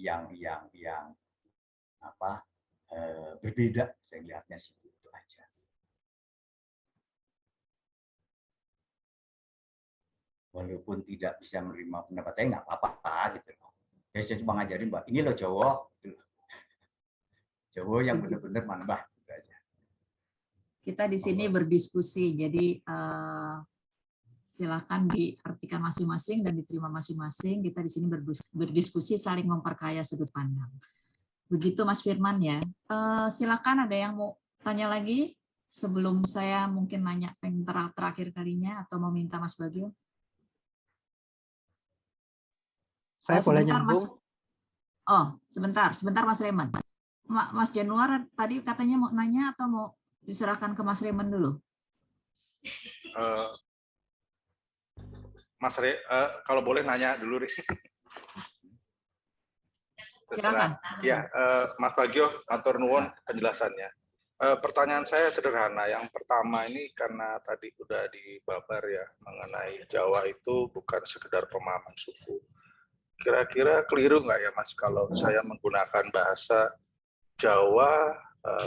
berbeda, saya lihatnya situ itu aja. Walaupun tidak bisa menerima pendapat saya, nggak apa-apa gitu loh. Ya, saya cuma ngajarin bahwa ini loh Jawa, gitu loh. Jawa yang benar-benar manembah gitu aja. Kita di sini berdiskusi, jadi silakan diartikan masing-masing dan diterima masing-masing. Kita di sini berdiskusi, saling memperkaya sudut pandang. Begitu Mas Firman ya. Silakan, ada yang mau tanya lagi sebelum saya mungkin nanya yang terakhir kalinya atau mau minta Mas Bagio? Saya boleh Sebentar, Mas. nyambung. Oh, sebentar Mas Reman. Mas Januar tadi katanya mau nanya atau mau diserahkan ke Mas Reman dulu? Mas kalau boleh nanya dulu, Silakan. Ya, Mas Bagio, atur nuwun penjelasannya. Pertanyaan saya sederhana. Yang pertama ini karena tadi udah dibabar ya mengenai Jawa itu bukan sekedar pemahaman suku. Kira-kira keliru nggak ya Mas kalau saya menggunakan bahasa Jawa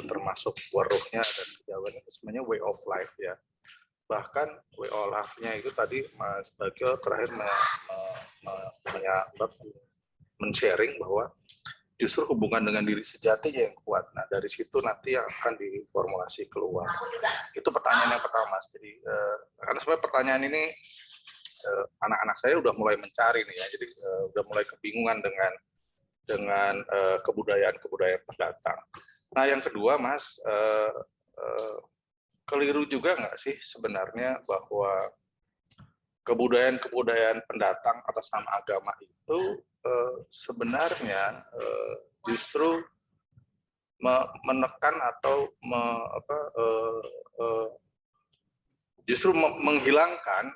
termasuk waruhnya dan Jawa itu sebenarnya way of life ya. Bahkan way of life-nya itu tadi Mas Bagio terakhir men-sharing bahwa justru hubungan dengan diri sejatinya yang kuat. Nah, dari situ nanti yang akan diformulasi keluar. Itu pertanyaan yang pertama, Mas. Jadi, karena sebenarnya pertanyaan ini anak-anak saya udah mulai mencari nih ya. Jadi, udah mulai kebingungan dengan kebudayaan pendatang. Nah, yang kedua, Mas, keliru juga nggak sih sebenarnya bahwa kebudayaan pendatang atas nama agama itu sebenarnya justru menekan atau justru menghilangkan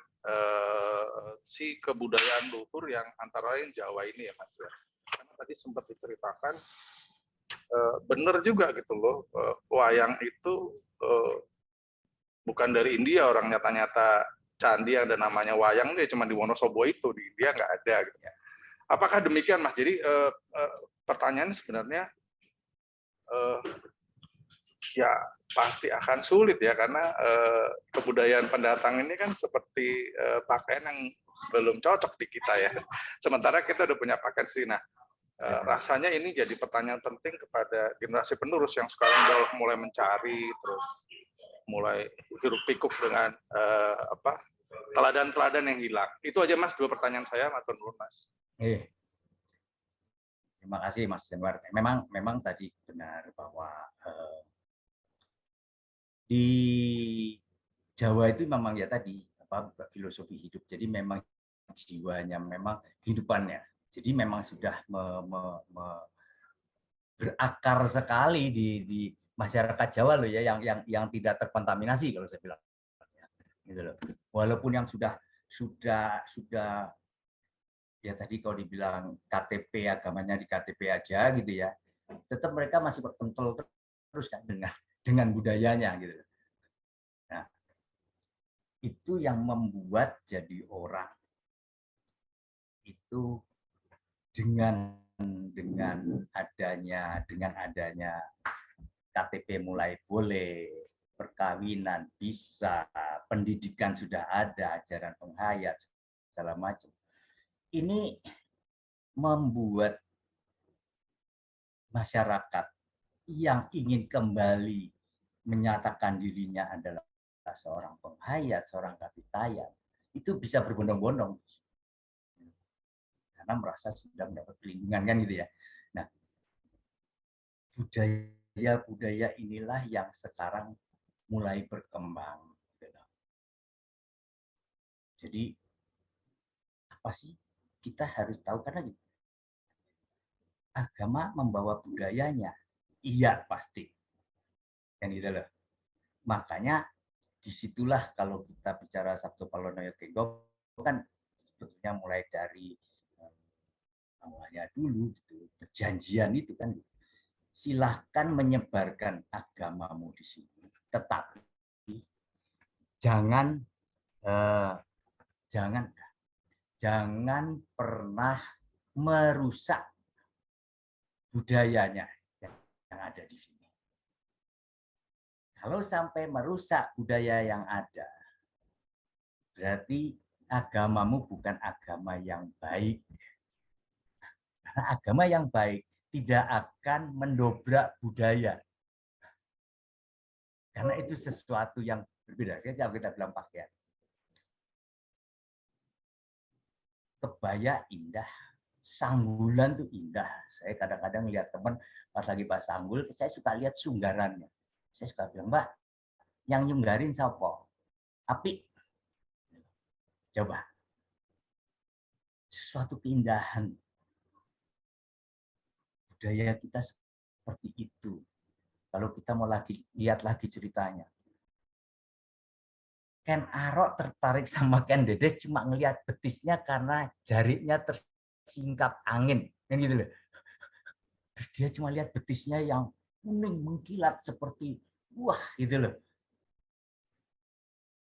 si kebudayaan luhur yang antara lain Jawa ini ya Mas. Karena tadi sempat diceritakan benar juga gitu loh, wayang itu bukan dari India, orang nyata-nyata candi yang ada namanya wayang dia cuma di Wonosobo itu, di India nggak ada gitu ya. Apakah demikian Mas? Jadi pertanyaannya sebenarnya ya pasti akan sulit ya karena kebudayaan pendatang ini kan seperti pakaian yang belum cocok di kita ya. Sementara kita udah punya pakaian sendiri. Nah, rasanya ini jadi pertanyaan penting kepada generasi penerus yang sekarang udah mulai mencari terus mulai hiruk pikuk dengan teladan-teladan yang hilang. Itu aja Mas, 2 pertanyaan saya, matur nuwun Mas. Terima kasih Mas Januar. Memang tadi benar bahwa di Jawa itu memang ya tadi filosofi hidup. Jadi memang jiwanya, memang kehidupannya. Jadi memang sudah berakar sekali di masyarakat Jawa loh ya, yang tidak terkontaminasi kalau saya bilang. Gitu loh. Walaupun yang sudah ya tadi kalau dibilang KTP agamanya di KTP aja gitu ya, tetap mereka masih berkental terus kan dengan budayanya gitu. Nah, itu yang membuat jadi orang itu dengan adanya KTP mulai boleh, perkawinan bisa, pendidikan sudah ada, ajaran penghayat segala macam. Ini membuat masyarakat yang ingin kembali menyatakan dirinya adalah seorang penghayat, seorang kapitayan, itu bisa berbondong-bondong karena merasa sudah mendapat perlindungan kan gitu ya. Nah, budaya inilah yang sekarang mulai berkembang. Jadi apa sih kita harus tahu, karena agama membawa budayanya, iya pasti, kan gitu loh. Makanya disitulah kalau kita bicara Sabto Palono Tenggo kan sebetulnya mulai dari awalnya dulu gitu, perjanjian itu kan, silahkan menyebarkan agamamu di sini, tetapi jangan pernah merusak budayanya yang ada di sini. Kalau sampai merusak budaya yang ada, berarti agamamu bukan agama yang baik. Karena agama yang baik tidak akan mendobrak budaya. Karena itu sesuatu yang berbeda. Kalau kita bilang pakaian. Kebaya indah, sanggulan tuh indah. Saya kadang-kadang lihat teman pas lagi pas sanggul, saya suka lihat sunggarannya. Saya suka bilang, Mbak, yang nyunggarin siapa? Api. Coba. Sesuatu keindahan. Budaya kita seperti itu. Kalau kita mau lihat lagi ceritanya. Ken Arok tertarik sama Ken Dede cuma ngelihat betisnya karena jarinya tersingkap angin. Kan gitu loh. Dia cuma lihat betisnya yang kuning mengkilat seperti wah gitu loh.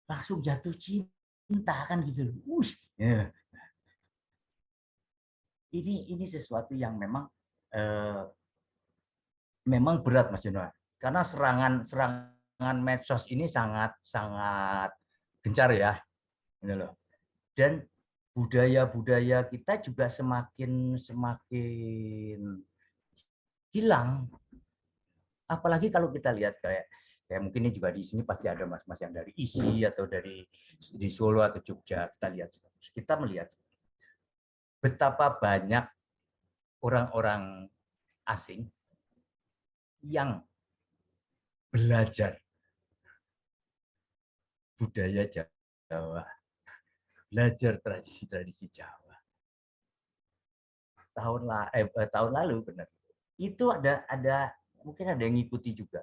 Langsung jatuh cinta kan gitu loh. Ya. Ini sesuatu yang memang berat Mas Jono. Karena serangan medsos ini sangat gencar ya. Gitu loh. Dan budaya-budaya kita juga semakin hilang. Apalagi kalau kita lihat kayak mungkin ini juga di sini pasti ada mas-mas yang dari ISI atau di Solo atau Jogja. Kita melihat betapa banyak orang-orang asing yang belajar budaya Jawa, belajar tradisi Jawa. Tahun lalu benar. Itu ada mungkin ada yang ngikuti juga.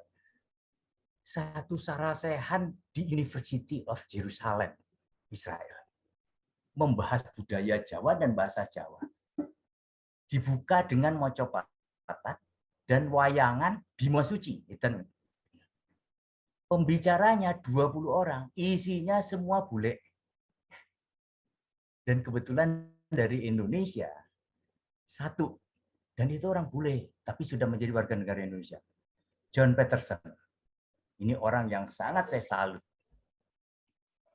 Satu sarasehan di University of Jerusalem, Israel. Membahas budaya Jawa dan bahasa Jawa. Dibuka dengan mocopatat dan wayangan Bima Suci. Pembicaranya 20 orang, isinya semua bule. Dan kebetulan dari Indonesia, satu. Dan itu orang bule, tapi sudah menjadi warga negara Indonesia. John Peterson. Ini orang yang sangat saya salut.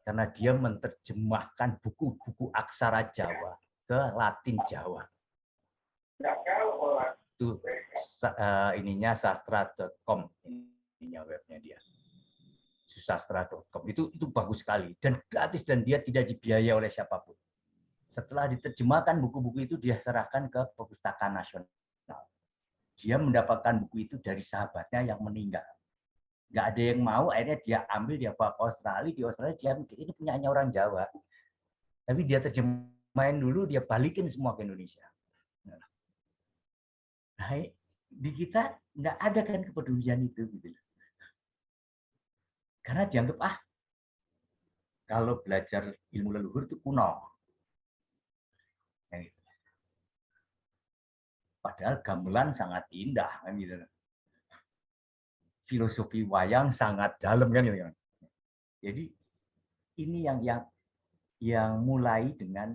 Karena dia menerjemahkan buku-buku aksara Jawa ke Latin Jawa. Itu ininya sastra.com, ininya webnya dia. Susastra.com itu bagus sekali dan gratis dan dia tidak dibiayai oleh siapapun. Setelah diterjemahkan buku-buku itu dia serahkan ke Perpustakaan Nasional. Dia mendapatkan buku itu dari sahabatnya yang meninggal. Nggak ada yang mau, akhirnya dia ambil, dia bawa ke Australia. Di Australia dia mikir ini punyanya orang Jawa. Tapi dia terjemahin dulu, dia balikin semua ke Indonesia. di kita nggak ada kan kepedulian itu gitu. Karena dianggap kalau belajar ilmu leluhur itu kuno. Padahal gamelan sangat indah kan gitu. Filosofi wayang sangat dalam kan gitu. Jadi ini yang mulai dengan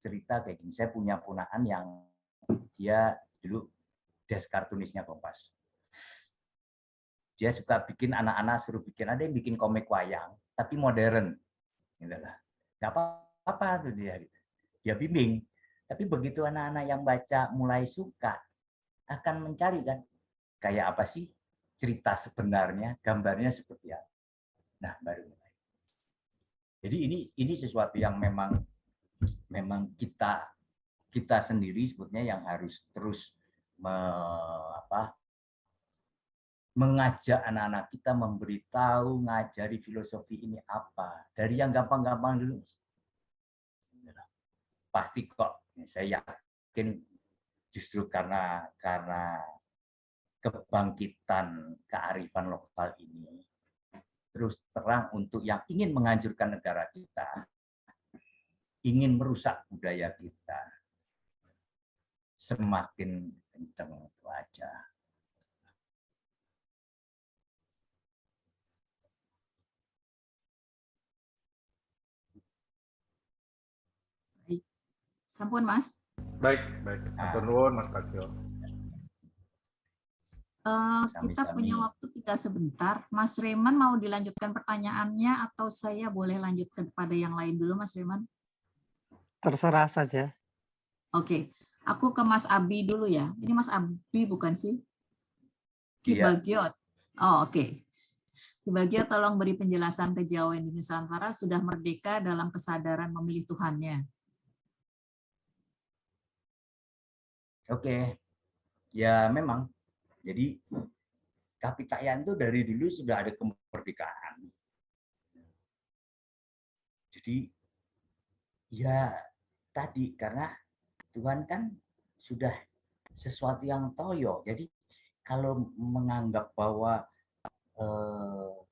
cerita kayak gini. Saya punya ponakan yang dia dulu desk kartunisnya Kompas. Dia suka bikin anak-anak, suruh bikin, ada yang bikin komik wayang tapi modern. Gitu lah. Gak apa-apa tuh dia. Dia bimbing. Tapi begitu anak-anak yang baca mulai suka, akan mencari kan kayak apa sih cerita sebenarnya, gambarnya seperti apa. Nah, baru mulai. Jadi ini sesuatu yang memang kita sendiri sebetulnya yang harus terus mengajak anak-anak kita, memberitahu, ngajari filosofi ini apa. Dari yang gampang-gampang dulu. Pasti kok, saya yakin justru karena kebangkitan kearifan lokal ini, terus terang untuk yang ingin menghancurkan negara kita, ingin merusak budaya kita, semakin kencang itu aja. Baik. Sampun, Mas. Baik. Matur nuwun, Mas Bagio. Kita punya waktu tinggal sebentar. Mas Reman mau dilanjutkan pertanyaannya atau saya boleh lanjut kepada yang lain dulu, Mas Reman? Terserah saja. Oke, aku ke Mas Abi dulu ya. Ini Mas Abi bukan sih? Ki Bagio. Oh, oke. Ki Bagio, tolong beri penjelasan kejawen di Nusantara sudah merdeka dalam kesadaran memilih Tuhannya. Oke, ya memang. Jadi Kapitayan itu dari dulu sudah ada kemerdekaan. Jadi ya tadi karena Tuhan kan sudah sesuatu yang toyo. Jadi kalau menganggap bahwa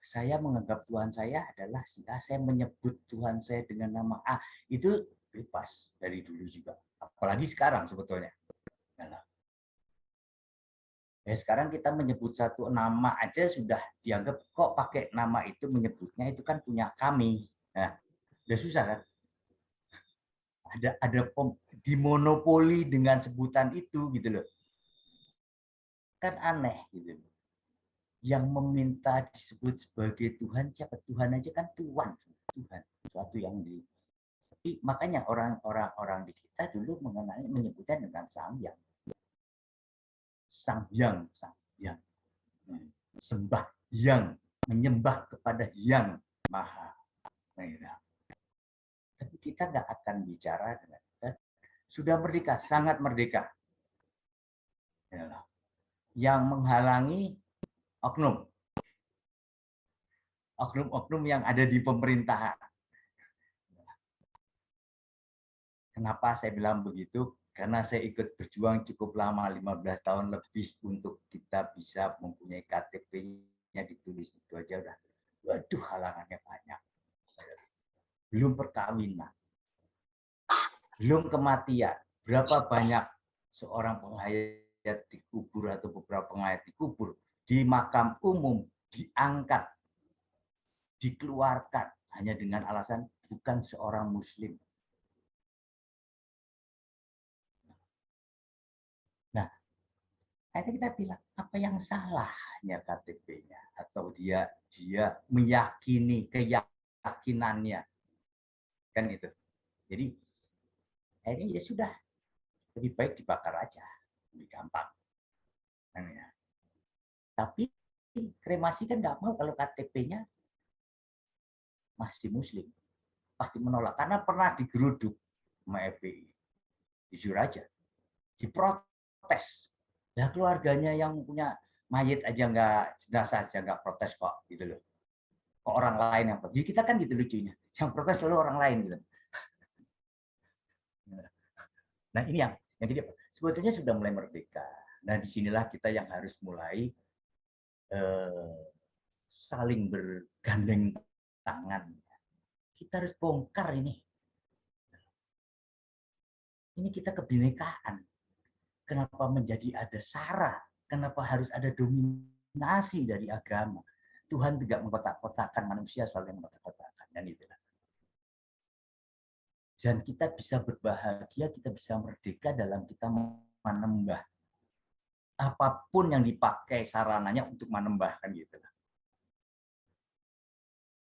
saya menganggap Tuhan saya adalah si A, saya menyebut Tuhan saya dengan nama A, itu bebas dari dulu juga. Apalagi sekarang sebetulnya. Ya, sekarang kita menyebut satu nama aja sudah dianggap kok pakai nama itu, menyebutnya itu kan punya kami. Nah, udah susah kan? Ada dimonopoli dengan sebutan itu gitu loh. Kan aneh gitu. Yang meminta disebut sebagai Tuhan, siapa Tuhan aja kan Tuhan, suatu yang di. Tapi makanya orang di kita dulu mengenai menyebutnya dengan Sang Hyang. Sang Hyang, sembah Hyang, menyembah kepada Hyang Maha. Tapi kita nggak akan bicara dengan kita sudah merdeka, sangat merdeka. Yang menghalangi oknum yang ada di pemerintahan. Kenapa saya bilang begitu? Karena saya ikut berjuang cukup lama, 15 tahun lebih untuk kita bisa mempunyai KTP-nya ditulis itu aja udah. Waduh, halangannya banyak. Belum perkawinan. Belum kematian. Berapa banyak seorang penghayat dikubur atau beberapa penghayat dikubur di makam umum, diangkat, dikeluarkan hanya dengan alasan bukan seorang muslim. Nah, akhirnya kita bilang apa yang salahnya KTP-nya atau dia meyakini keyakinannya kan itu. Jadi akhirnya ya sudah lebih baik dibakar aja, lebih gampang. Tapi kremasi kan nggak mau kalau KTP-nya masih muslim, pasti menolak karena pernah digeruduk sama FPI, jujur aja, diprotes. Ya keluarganya yang punya mayit aja nggak, jenazah aja nggak protes kok, gitu loh. Kok orang lain yang protes? Jadi kita kan gitu lucunya, yang protes selalu orang lain gitu. Nah ini yang jadi sebetulnya sudah mulai merdeka. Nah, disinilah kita yang harus mulai saling bergandeng tangan. Kita harus bongkar ini. Ini kita kebinekaan. Kenapa menjadi ada SARA? Kenapa harus ada dominasi dari agama? Tuhan tidak mengkotak-kotakan manusia, soalnya mengkotak-kotakan. Dan itulah. Dan kita bisa berbahagia, kita bisa merdeka dalam kita menembah. Apapun yang dipakai sarananya untuk menembahkan gitu.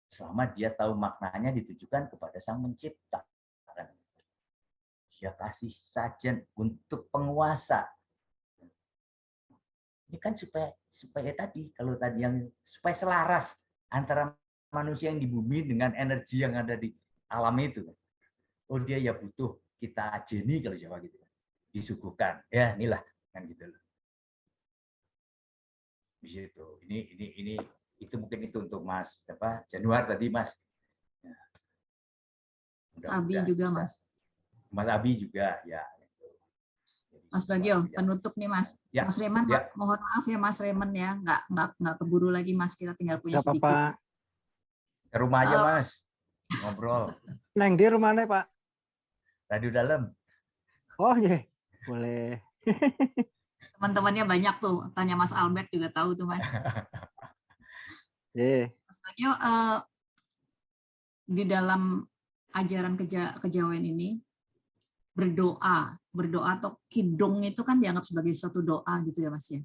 Selama dia tahu maknanya ditujukan kepada Sang Mencipta. Dia kasih sajen untuk penguasa. Ini kan supaya tadi, kalau tadi yang supaya selaras antara manusia yang di bumi dengan energi yang ada di alam itu. Oh, dia ya butuh kita ajeni kalau Jawa gitu. Disuguhkan. Ya, inilah kan gitu loh. Di situ. Ini itu mungkin itu untuk Mas Januar tadi, Mas. Ya. Mas Abi juga, bisa. Mas Abi juga, ya. Mas Bagio, penutup nih Mas. Ya. Mas Reman, ya. Mohon maaf ya Mas Reman ya, nggak keburu lagi Mas, kita tinggal punya sedikit. Apa-apa. Ke rumah aja Mas, ngobrol. Neng di rumahnya Pak? Radio dalam. Oh iya, boleh. Teman-temannya banyak tuh, tanya Mas Albert juga tahu tuh Mas. Mas Bagio, di dalam ajaran kejawen ini, berdoa atau kidung itu kan dianggap sebagai suatu doa gitu ya Mas ya.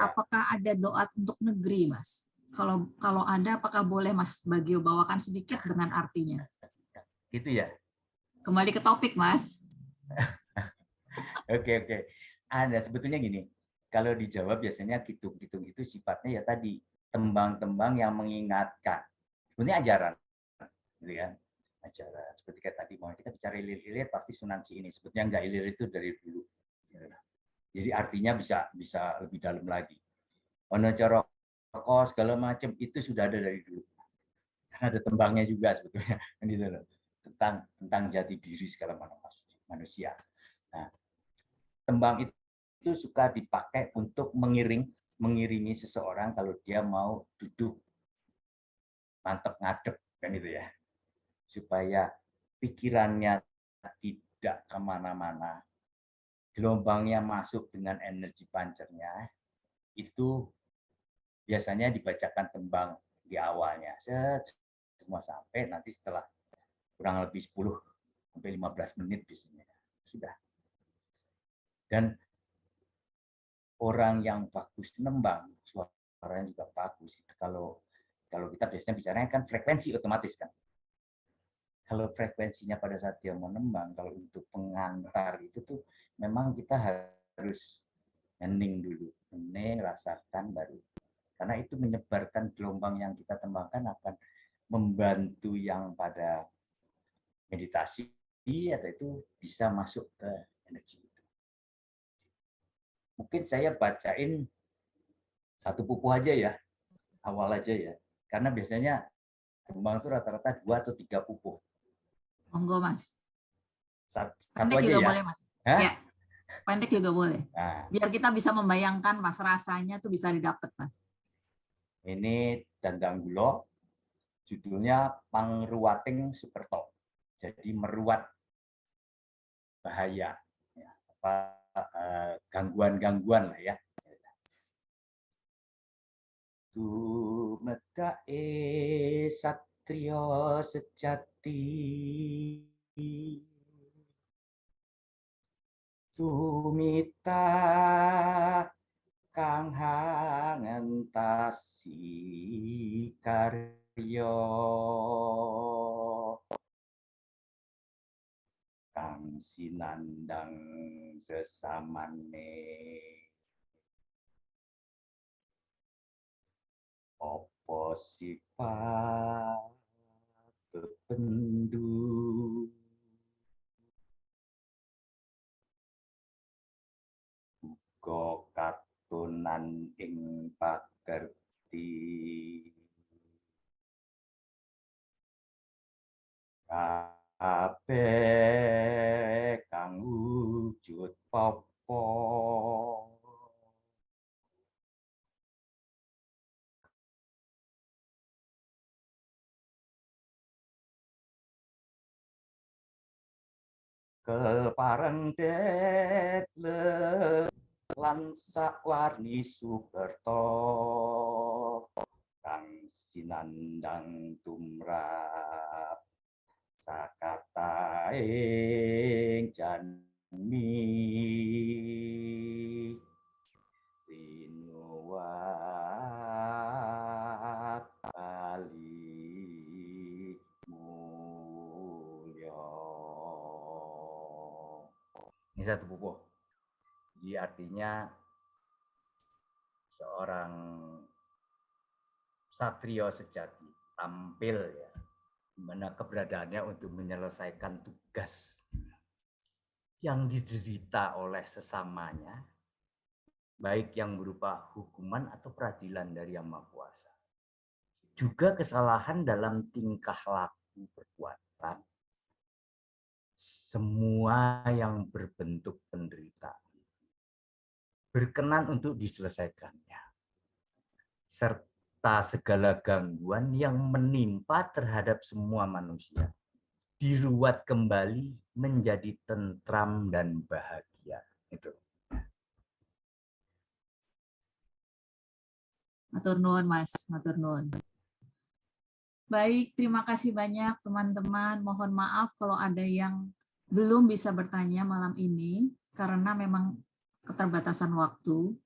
Apakah ada doa untuk negeri Mas? Kalau ada, apakah boleh Mas Bagio bawakan sedikit dengan artinya? Gitu ya. Kembali ke topik Mas. Oke. Ada sebetulnya gini. Kalau di Jawa biasanya kidung-kidung itu sifatnya ya tadi tembang-tembang yang mengingatkan. Sebenarnya ajaran, gitu ya. Ajaran seperti kayak tadi mau kita bicara ilir-ilir pasti sunansi ini. Sebetulnya enggak, ilir itu dari dulu. Jadi artinya bisa lebih dalam lagi. Ono corok segala macam itu sudah ada dari dulu. Karena ada tembangnya juga sebetulnya tentang jati diri segala manusia. Nah, tembang itu suka dipakai untuk mengiringi seseorang kalau dia mau duduk mantep ngadep kan itu ya, supaya pikirannya tidak kemana-mana, gelombangnya masuk dengan energi pancernya. Itu biasanya dibacakan tembang di awalnya semua sampai nanti setelah kurang lebih 10 sampai 15 menit biasanya sudah. Dan orang yang bagus nembang, suaranya juga bagus. Kalau kita biasanya bicaranya kan frekuensi otomatis kan. Kalau frekuensinya pada saat dia menembang, kalau untuk pengantar itu tuh memang kita harus hening dulu, hening, rasakan baru. Karena itu menyebarkan gelombang yang kita tembangkan akan membantu yang pada meditasi atau itu bisa masuk ke energi itu. Mungkin saya bacain satu pupuh aja ya, awal aja ya. Karena biasanya tembang itu rata-rata 2 atau 3 pupuh. Monggo Mas. Satu pendek aja juga ya. Boleh Mas. Ya, pendek juga boleh. Nah. Biar kita bisa membayangkan Mas, rasanya tuh bisa didapat Mas. Ini Dandang Gulo, judulnya Pangruwating Superto. Jadi meruat bahaya, ya, gangguan-gangguan lah ya. Tumekae satrio sejati, tumita kang ngentasi karya, kang sinandang sesamane, opo sifat tertentu uga katunan ing pagerti, Ape kang wujud popo keparengket lan sakwarni sukerto kang sinandang tumrap sakataing janmi rinuwat kali mulya. Ini satu buku. Jadi artinya seorang satrio sejati tampil ya, di mana keberadaannya untuk menyelesaikan tugas yang diderita oleh sesamanya, baik yang berupa hukuman atau peradilan dari Yang Maha Kuasa. Juga kesalahan dalam tingkah laku perbuatan, semua yang berbentuk penderitaan berkenan untuk diselesaikannya, serta segala gangguan yang menimpa terhadap semua manusia diruat kembali menjadi tentram dan bahagia. Itu. Matur nuwun Mas, matur nuwun. Baik, terima kasih banyak teman-teman. Mohon maaf kalau ada yang belum bisa bertanya malam ini karena memang keterbatasan waktu.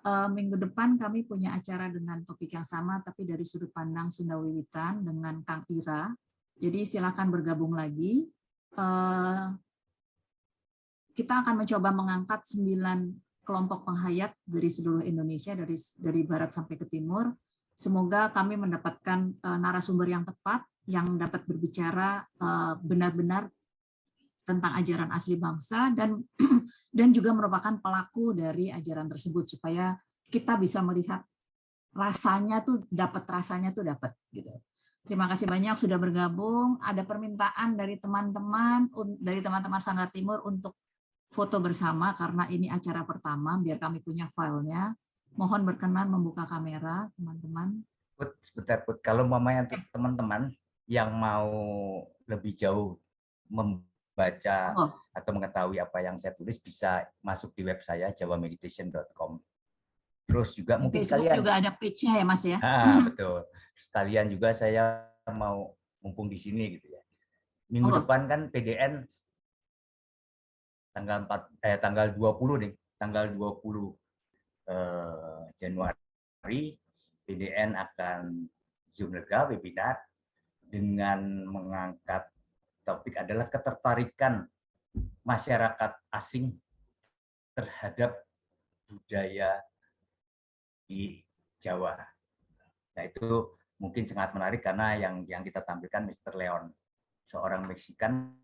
Minggu depan kami punya acara dengan topik yang sama tapi dari sudut pandang Sunda Wiwitan dengan Kang Ira. Jadi silakan bergabung lagi. Kita akan mencoba mengangkat 9 kelompok penghayat dari seluruh Indonesia, dari barat sampai ke timur. Semoga kami mendapatkan narasumber yang tepat yang dapat berbicara benar-benar tentang ajaran asli bangsa dan juga merupakan pelaku dari ajaran tersebut supaya kita bisa melihat rasanya tuh dapat gitu. Terima kasih banyak sudah bergabung. Ada permintaan dari teman-teman Sanggar Timur untuk foto bersama karena ini acara pertama biar kami punya filenya. Mohon berkenan membuka kamera, teman-teman. Sebentar, Put. Kalau mamanya untuk teman-teman yang mau lebih jauh membaca atau mengetahui apa yang saya tulis bisa masuk di web saya jawameditation.com. Terus juga mungkin Facebook sekalian juga ada page-nya ya Mas ya. Betul. Sekalian juga saya mau mumpung di sini gitu ya. Minggu depan kan PDN tanggal 20 nih, tanggal 20 Januari PDN akan Zoom lega webinar dengan mengangkat topik adalah ketertarikan masyarakat asing terhadap budaya di Jawa. Nah itu mungkin sangat menarik karena yang kita tampilkan Mr. Leon, seorang Meksikan,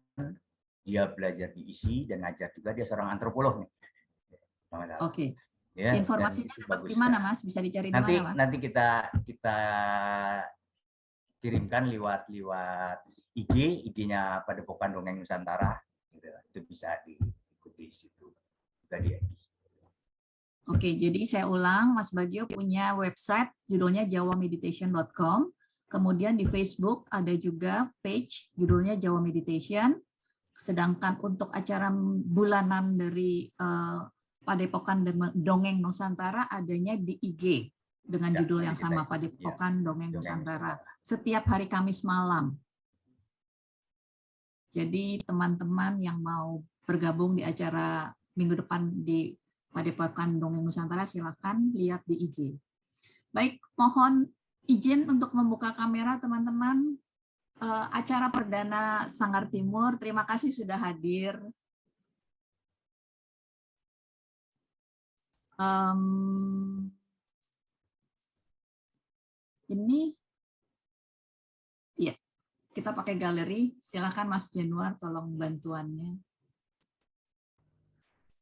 dia belajar di ISI dan ngajar juga, dia seorang antropolog nih. Oke. Ya, informasinya di mana Mas? Bisa dicari di mana Mas? Nanti kita kirimkan lewat IG-nya Padepokan Dongeng Nusantara, itu bisa diikuti situ juga di IG. Oke, jadi saya ulang, Mas Bagio punya website judulnya jawameditation.com. Kemudian di Facebook ada juga page judulnya Jawa Meditation. Sedangkan untuk acara bulanan dari Padepokan Dongeng Nusantara adanya di IG dengan judul yang sama, Padepokan Dongeng Nusantara. Setiap hari Kamis malam. Jadi teman-teman yang mau bergabung di acara minggu depan di Padepokan Dongeng Nusantara silakan lihat di IG. Baik, mohon izin untuk membuka kamera teman-teman. Acara perdana Sanggar Timur, terima kasih sudah hadir. Ini, ya, kita pakai galeri. Silakan Mas Januar, tolong bantuannya.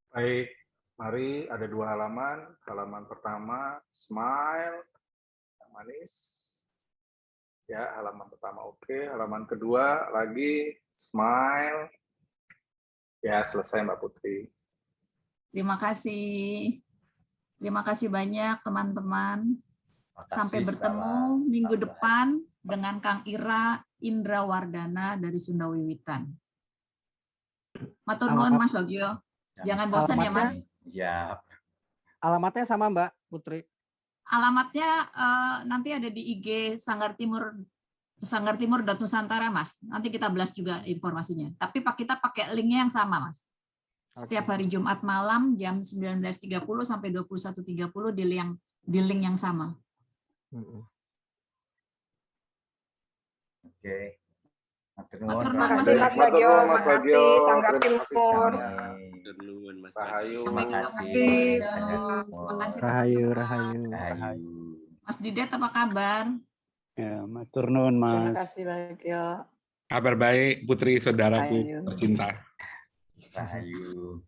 Baik, mari ada 2 halaman. Halaman pertama, smile, yang manis. Ya, halaman pertama oke. Halaman kedua lagi Smile. Ya, selesai Mbak Putri. Terima kasih. Terima kasih banyak teman-teman. Sampai bertemu minggu depan dengan Kang Ira Indra Wardana dari Sunda Wiwitan. Matur nuwun Mas Bagio. Jangan bosan ya Mas. Ya. Alamatnya sama Mbak Putri. Alamatnya nanti ada di IG Sanggar Timur Nusantara Mas. Nanti kita blast juga informasinya. Tapi kita pakai linknya yang sama Mas. Setiap hari Jumat malam jam 19.30 sampai 21.30 di link yang sama. Oke. Terima kasih Mas Bagio, terima kasih Sanggar Timur. Terima kasih. Rahayu. Mas Didet apa kabar? Ya, matur nuwun Mas. Terima kasih Bagio. Kabar baik Putri saudaraku tercinta. Rahayu.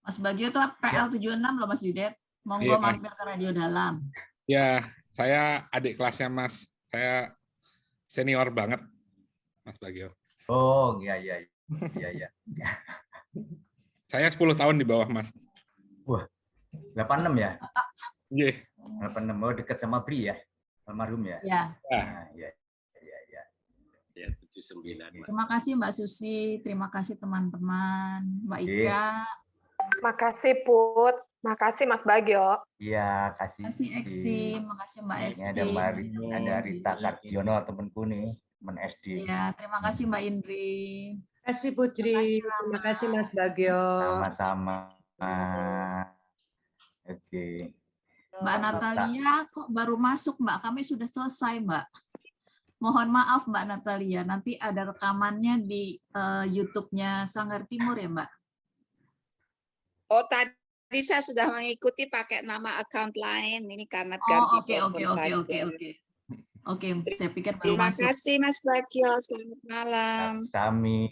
Mas Bagio tuh PL76 loh Mas Didet. Monggo mampir ke Radio Dalam. Ya, saya adik kelasnya Mas. Saya senior banget, Mas Bagio. Oh, iya. Saya 10 tahun di bawah Mas. Wah, 86 ya? Iya. 86, oh dekat sama Bri ya? Almarhum ya? Iya. Ya, 79. Terima kasih Mbak Susi, terima kasih teman-teman, Mbak Ika. Makasih Put, makasih Mas Bagio. Iya, kasih. Makasih Eksi, makasih Mbak Esti. Ada Rita Kardiono temanku nih, teman SD. Ya, terima kasih Mbak Indri. Terima kasih Putri, terima kasih Mas Bagio. Sama-sama. Oke. Mbak Natalia kok baru masuk Mbak, kami sudah selesai Mbak. Mohon maaf Mbak Natalia, nanti ada rekamannya di YouTube-nya Sanggar Timur ya Mbak. Oh, tadi saya sudah mengikuti pakai nama account lain ini karena ganti Oke, saya pikir baru terima masuk. Terima kasih Mas Bagio, selamat malam. Sami.